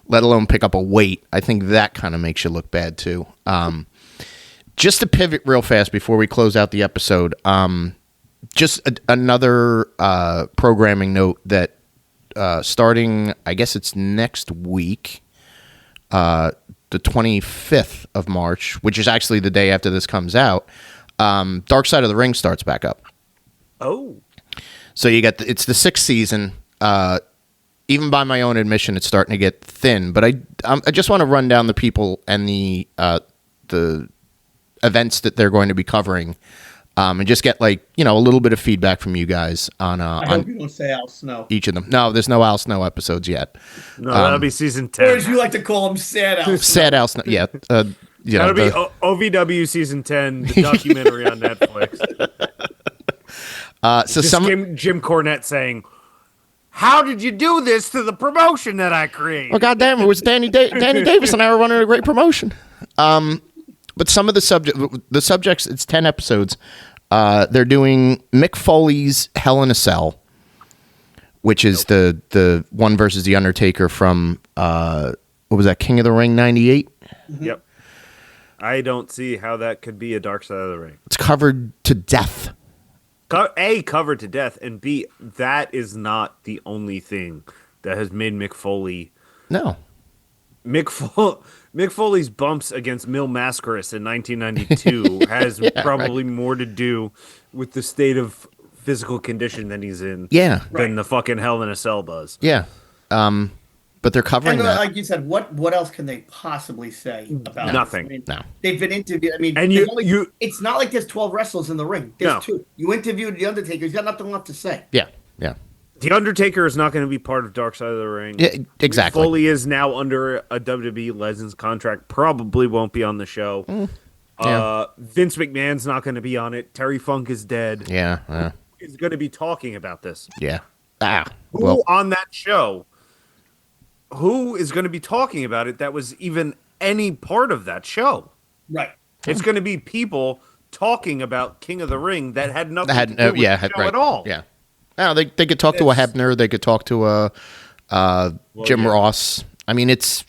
let alone pick up a weight, I think that kind of makes you look bad too. Just to pivot real fast before we close out the episode, just another programming note that starting, I guess it's next week, the 25th of March, which is actually the day after this comes out, Dark Side of the Ring starts back up. Oh. So you got it's the 6th season. Even by my own admission, it's starting to get thin. But I just want to run down the people and the events that they're going to be covering, and just get like a little bit of feedback from you guys on I hope you don't say Al Snow. each of them. No, there's no Al Snow episodes yet. No, that'll be season Or 10. as you like to call him, Sad Al Snow. Sad Al Snow. Yeah. That'll be OVW season 10, the documentary on Netflix. So Just some. Jim Cornette saying, "How did you do this to the promotion that I created?" Well, goddamn, it was Danny Davis and I were running a great promotion. But some of the subjects, it's 10 episodes. They're doing Mick Foley's Hell in a Cell, which is the one versus The Undertaker from, what was that, King of the Ring 98? Yep. I don't see how that could be a Dark Side of the Ring. It's covered to death. A, covered to death, and B, that is not the only thing that has made Mick Foley. No. Mick Foley's bumps against Mil Mascaris in 1992 has probably more to do with the state of physical condition that he's in Yeah. than the fucking Hell in a Cell does. Yeah. but they're covering And that. like you said, what else can they possibly say about Nothing. this? I mean, No. they've been interviewed. I mean, And it's not like there's 12 wrestlers in the ring. There's No. 2. You interviewed the Undertaker. He's got nothing left to say. Yeah. The Undertaker is not going to be part of Dark Side of the Ring. Yeah, exactly. Foley is now under a WWE Legends contract. Probably won't be on the show. Yeah. Vince McMahon's not going to be on it. Terry Funk is dead. Yeah. Is going to be talking about this. Yeah. Who on that show? Who is going to be talking about it? That was even any part of that show. Right. It's going to be people talking about King of the Ring that had nothing to do with the show right. at all. Yeah. No, they could talk to a Hebner. They could talk to Jim Ross. I mean, it's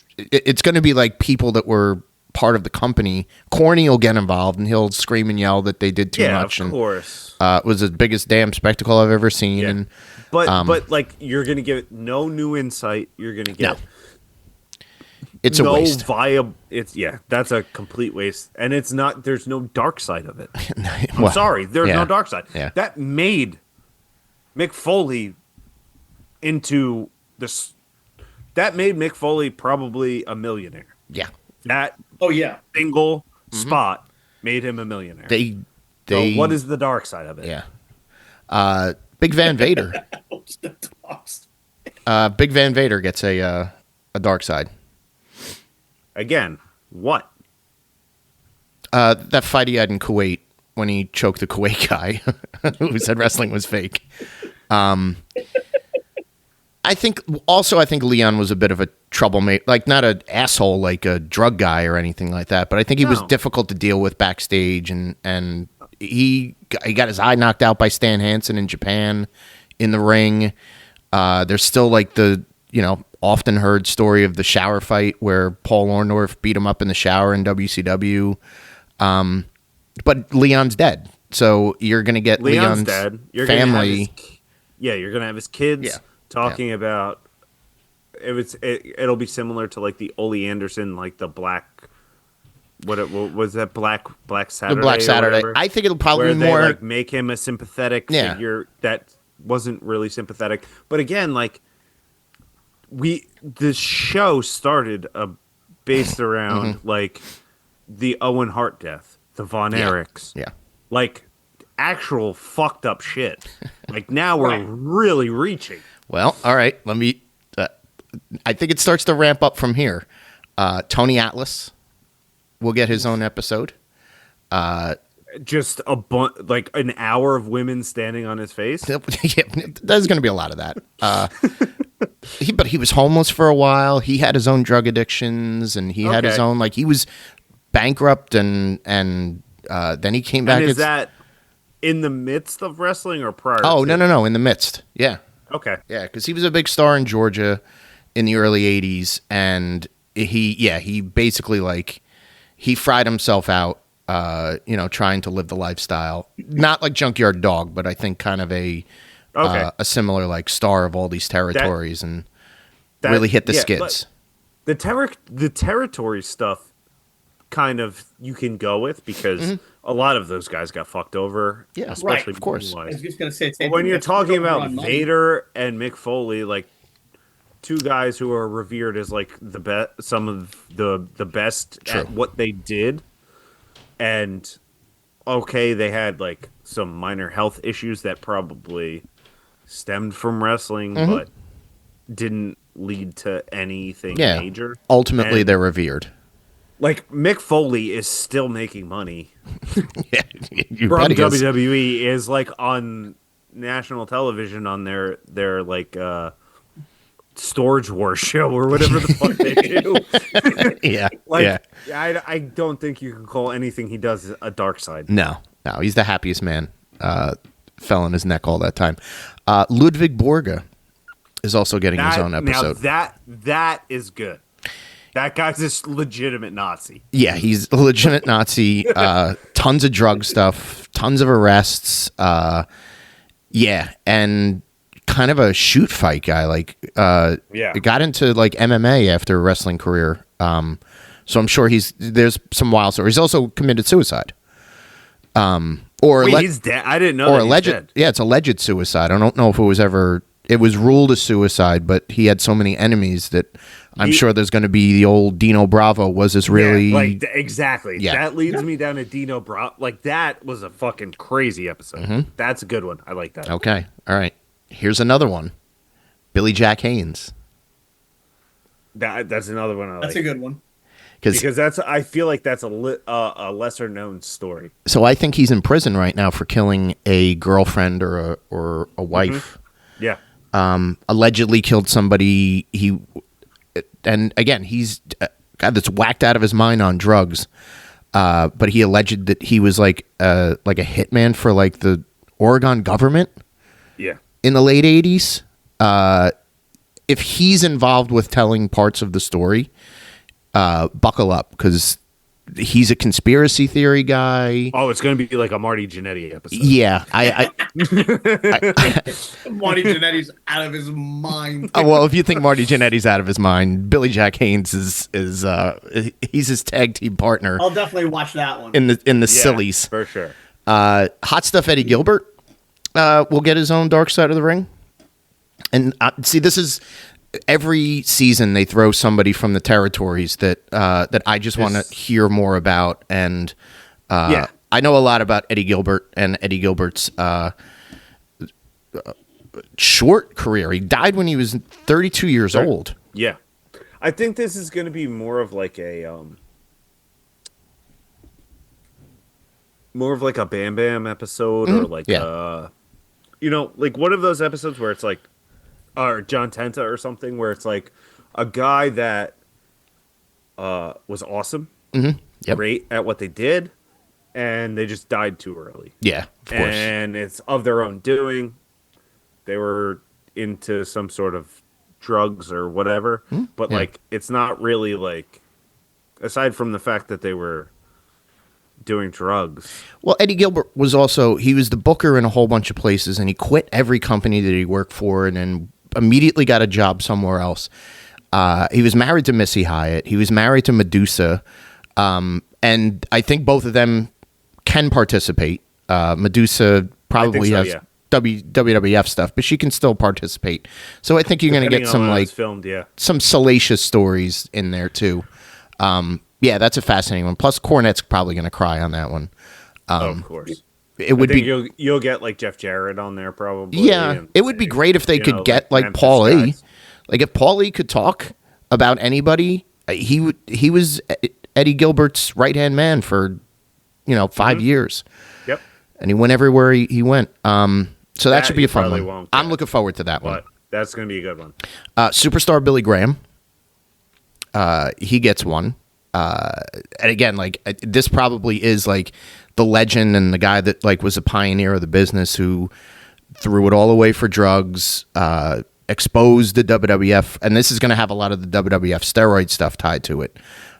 going to be like people that were part of the company. Corny will get involved, and he'll scream and yell that they did too much. Of course. It was the biggest damn spectacle I've ever seen. Yeah. And, but like you're going to give it no new insight. You're going to get it's a waste. Viable. That's a complete waste, and it's not. There's no dark side of it. I'm Well, sorry, there's yeah. no dark side. Yeah. That made Mick Foley into this. That made Mick Foley probably a millionaire. Yeah. That Oh, single spot made him a millionaire. They. So what is the dark side of it? Yeah. Big Van Vader. Big Van Vader gets a dark side. Again, what? That fight he had in Kuwait when he choked the Kuwait guy who said wrestling was fake. I think Leon was a bit of a troublemaker, like not an asshole, like a drug guy or anything like that. But I think he was difficult to deal with backstage, and he got his eye knocked out by Stan Hansen in Japan in the ring. There's still like the often heard story of the shower fight where Paul Orndorff beat him up in the shower in WCW. But Leon's dead, so you're gonna get Leon's dead. You're family. You're gonna have his kids talking about. It'll be similar to like the Ole Anderson, like the black. What was that Black Saturday? The Black Saturday. I think it'll probably where be they more like make him a sympathetic figure that wasn't really sympathetic. But again, like the show started based around like the Owen Hart death, the Von Erichs, like actual fucked up shit. Like now we're really reaching. Well, all right. Let me. I think it starts to ramp up from here. Tony Atlas will get his own episode. Just like an hour of women standing on his face. There's going to be a lot of that. But he was homeless for a while. He had his own drug addictions, and he had his own he was bankrupt, and then he came back. And is that in the midst of wrestling or prior? Oh no, in the midst. Yeah. Okay. Yeah, because he was a big star in Georgia in the early '80s, and he basically he fried himself out. Trying to live the lifestyle, not like Junkyard Dog, but I think kind of a similar star of all these territories, and really hit the skids. The territory stuff, kind of you can go with because a lot of those guys got fucked over. Yeah, especially of course. I was just gonna say, but when you're talking about Vader and Mick Foley, like two guys who are revered as like the best, some of the best at what they did. And they had like some minor health issues that probably stemmed from wrestling, but didn't lead to anything major. Ultimately, they're revered. Like Mick Foley is still making money from WWE. Is like on national television on their like Storage Wars show or whatever the fuck they do. I don't think you can call anything he does a dark side. No, he's the happiest man. Fell on his neck all that time. Ludwig Borga is also getting his own episode. Now that is good. That guy's a legitimate Nazi. Yeah, he's a legitimate Nazi. Tons of drug stuff, tons of arrests. And kind of a shoot fight guy. Got into MMA after a wrestling career. So I'm sure there's some wild stories. He's also committed suicide. He's dead. I didn't know. Or alleged. Yeah, it's alleged suicide. I don't know if it was ever it was ruled a suicide, but he had so many enemies that I'm sure there's going to be the old Dino Bravo. Was this really? Yeah, exactly. Yeah. That leads me down to Dino Bravo. Like, that was a fucking crazy episode. That's a good one. I like that. Okay. All right. Here's another one. Billy Jack Haynes. That's another one I like. That's a good one. Because I feel like that's a lesser known story. So I think he's in prison right now for killing a girlfriend or a wife. Yeah. Allegedly killed somebody. And again, he's a guy that's whacked out of his mind on drugs. But he alleged that he was like a hitman for like the Oregon government. Yeah. In the late 80s. If he's involved with telling parts of the story, buckle up, because he's a conspiracy theory guy. Oh, it's going to be like a Marty Jannetty episode. Yeah, Marty Jannetty's out of his mind. Oh, well, if you think Marty Jannetty's out of his mind, Billy Jack Haynes is he's his tag team partner. I'll definitely watch that one. in the sillies for sure. Hot Stuff Eddie Gilbert will get his own Dark Side of the Ring, and see, this is every season they throw somebody from the territories that I just want to hear more about, and I know a lot about Eddie Gilbert and Eddie Gilbert's short career. He died when he was 32 years old. Yeah. I think this is going to be more of like a Bam Bam episode, or like like one of those episodes where it's like, or John Tenta or something, where it's like a guy that was awesome, great at what they did, and they just died too early. Yeah, of course. And it's of their own doing. They were into some sort of drugs or whatever, but like it's not really like, aside from the fact that they were doing drugs. Well, Eddie Gilbert was he was the booker in a whole bunch of places, and he quit every company that he worked for, and then immediately got a job somewhere else. He was married to Missy Hyatt. He was married to Medusa. And I think both of them can participate. Medusa probably has WWF stuff, but she can still participate. So I think you're going to get some like filmed, some salacious stories in there too. Yeah, that's a fascinating one. Plus, Cornette's probably going to cry on that one. Of course. It would be. You'll get like Jeff Jarrett on there probably. Yeah, it would be great if they could get like Paul E. Like if Paul E. could talk about anybody, he was Eddie Gilbert's right hand man for 5 years. Yep. And he went everywhere he went. So that should be a fun one. Won't I'm looking forward to that one. That's going to be a good one. Superstar Billy Graham. He gets one. And again, like this probably is like the legend and the guy that like was a pioneer of the business who threw it all away for drugs, exposed the WWF, and this is going to have a lot of the WWF steroid stuff tied to it.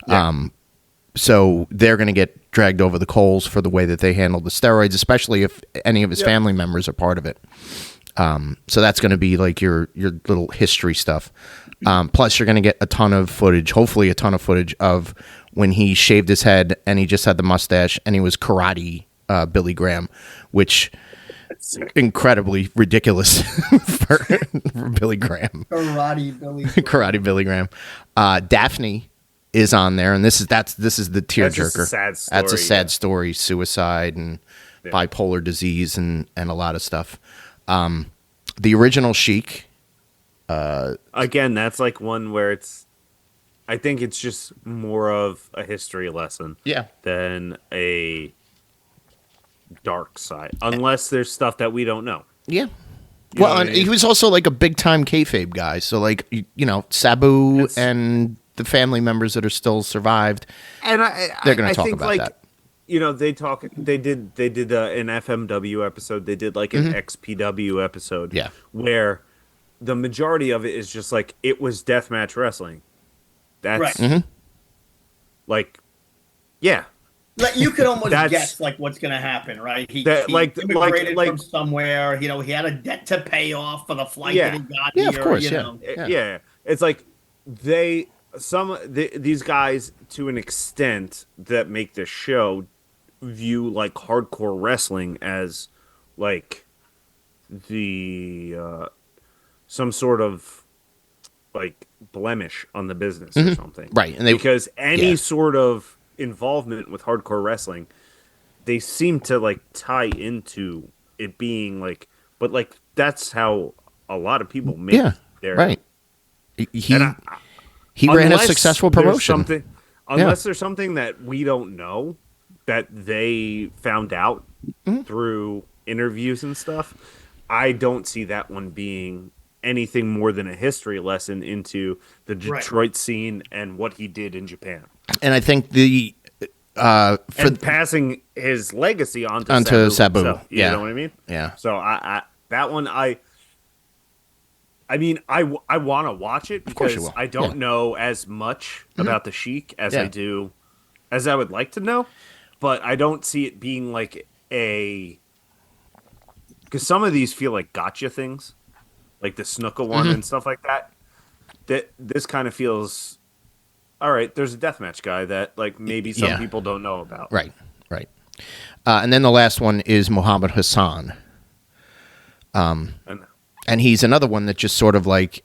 Yeah. So they're going to get dragged over the coals for the way that they handled the steroids, especially if any of his family members are part of it. So that's going to be like your little history stuff. Plus, you're going to get a ton of footage, hopefully a ton of footage of when he shaved his head and he just had the mustache and he was karate Billy Graham, which incredibly ridiculous for Billy Graham. Karate Billy Graham. Daphne is on there, and this is the tearjerker. That's a sad story. Suicide and bipolar disease and a lot of stuff. The original Sheik. Again, that's like one where I think it's just more of a history lesson. Yeah. Than a dark side, unless there's stuff that we don't know. Yeah. Well, and he was also like a big time kayfabe guy. So like Sabu and the family members that are still survived, and they're going to talk about that. They did an FMW episode. They did like an XPW episode. Yeah. Where the majority of it is just like it was deathmatch wrestling. That's right. Like, yeah. Like you could almost guess like what's going to happen, right? He immigrated from somewhere. He had a debt to pay off for the flight that he got here. Of course, yeah. It's like these guys, to an extent, that make the show view like hardcore wrestling as like the some sort of like blemish on the business or something. Right. And because any yeah. sort of involvement with hardcore wrestling, they seem to like tie into it being like, but like that's how a lot of people make Yeah. their Right. He and he ran a unless successful there's promotion. unless there's something that we don't know that they found out through interviews and stuff, I don't see that one being anything more than a history lesson into the Detroit scene and what he did in Japan. And I think the and passing his legacy onto Sabu. So, you know what I mean? Yeah. So I that one I mean I want to watch it because I don't know as much about the Sheik as I do as I would like to know, but I don't see it being like because some of these feel like gotcha things, like the Snuka one and stuff like that. That this kind of feels all right. There's a deathmatch guy that like maybe some people don't know about. Right. And then the last one is Muhammad Hassan. And he's another one that just sort of like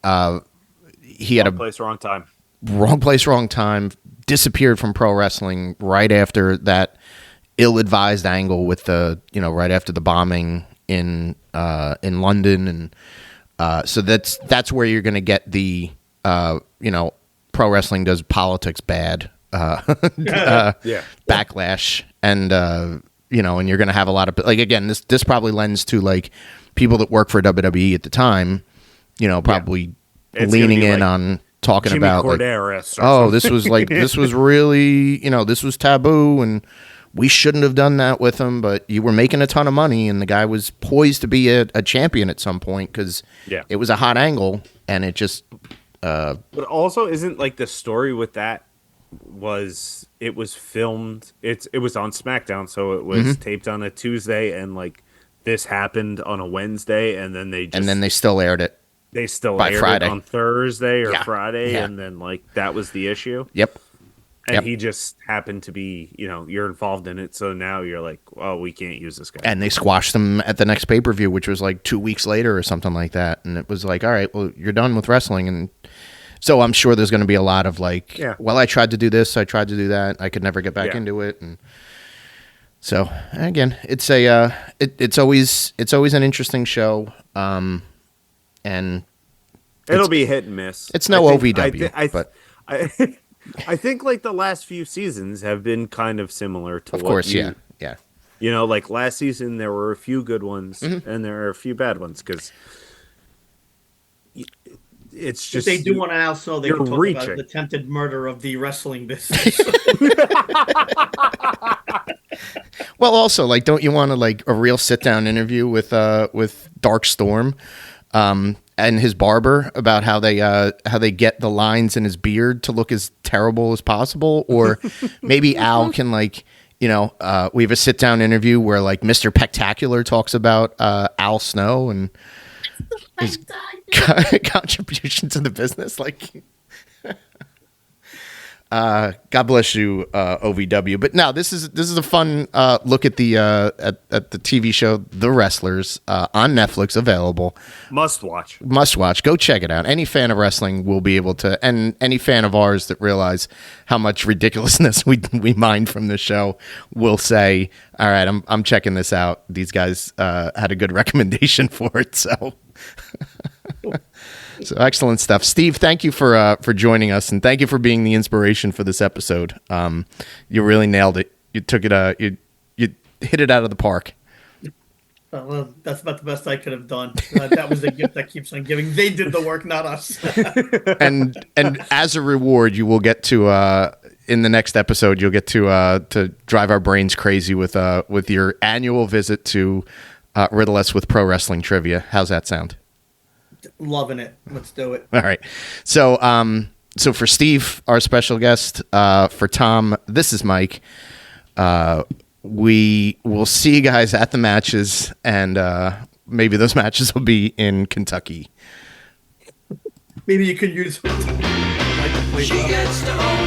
he had wrong place, wrong time. Wrong place, wrong time. Disappeared from pro wrestling right after that ill-advised angle with the right after the bombing in London, and so that's where you're going to get the pro wrestling does politics bad backlash, and and you're going to have a lot of like again this probably lends to like people that work for WWE at the time, probably leaning in like on talking Jimmy about Corderas like, this was like this was really this was taboo and we shouldn't have done that with him, but you were making a ton of money and the guy was poised to be a champion at some point because it was a hot angle and it just but also isn't like the story with that was it was filmed it was on SmackDown, so it was taped on a Tuesday and like this happened on a Wednesday and then they still aired it. They still by aired Friday. It on Thursday or Friday, and then like that was the issue. Yep. And he just happened to be, you're involved in it, so now you're like, oh, we can't use this guy. And they squashed them at the next pay-per-view, which was like 2 weeks later or something like that. And it was like, all right, well, you're done with wrestling. And so I'm sure there's going to be a lot of like, well, I tried to do this, I tried to do that, I could never get back into it. And so again, it's a it's always an interesting show. And it'll be hit and miss. It's no OVW, but I think like the last few seasons have been kind of similar to yeah. Like last season there were a few good ones and there are a few bad ones because it's just if they do want to also they can talk reaching. about the attempted murder of the wrestling business. Well, also like, don't you want to like a real sit down interview with Dark Storm? And his barber about how they get the lines in his beard to look as terrible as possible, or maybe Al can like we have a sit down interview where like Mr. Pectacular talks about Al Snow and his contribution to the business. Like, God bless you, OVW. But no, this is a fun look at the at the TV show The Wrestlers on Netflix, available. Must watch. Go check it out. Any fan of wrestling will be able to, and any fan of ours that realize how much ridiculousness we mine from this show will say, "All right, I'm checking this out. These guys had a good recommendation for it." So. So excellent stuff, Steve. Thank you for joining us, and thank you for being the inspiration for this episode. You really nailed it. You took it. You hit it out of the park. Well, that's about the best I could have done. That was the gift that keeps on giving. They did the work, not us. and as a reward, you will get to in the next episode. You'll get to drive our brains crazy with your annual visit to riddle us with pro wrestling trivia. How's that sound? Loving it. Let's do it. All right. So for Steve, our special guest, for Tom, this is Mike. We will see you guys at the matches, and maybe those matches will be in Kentucky. Maybe you could use. She gets to own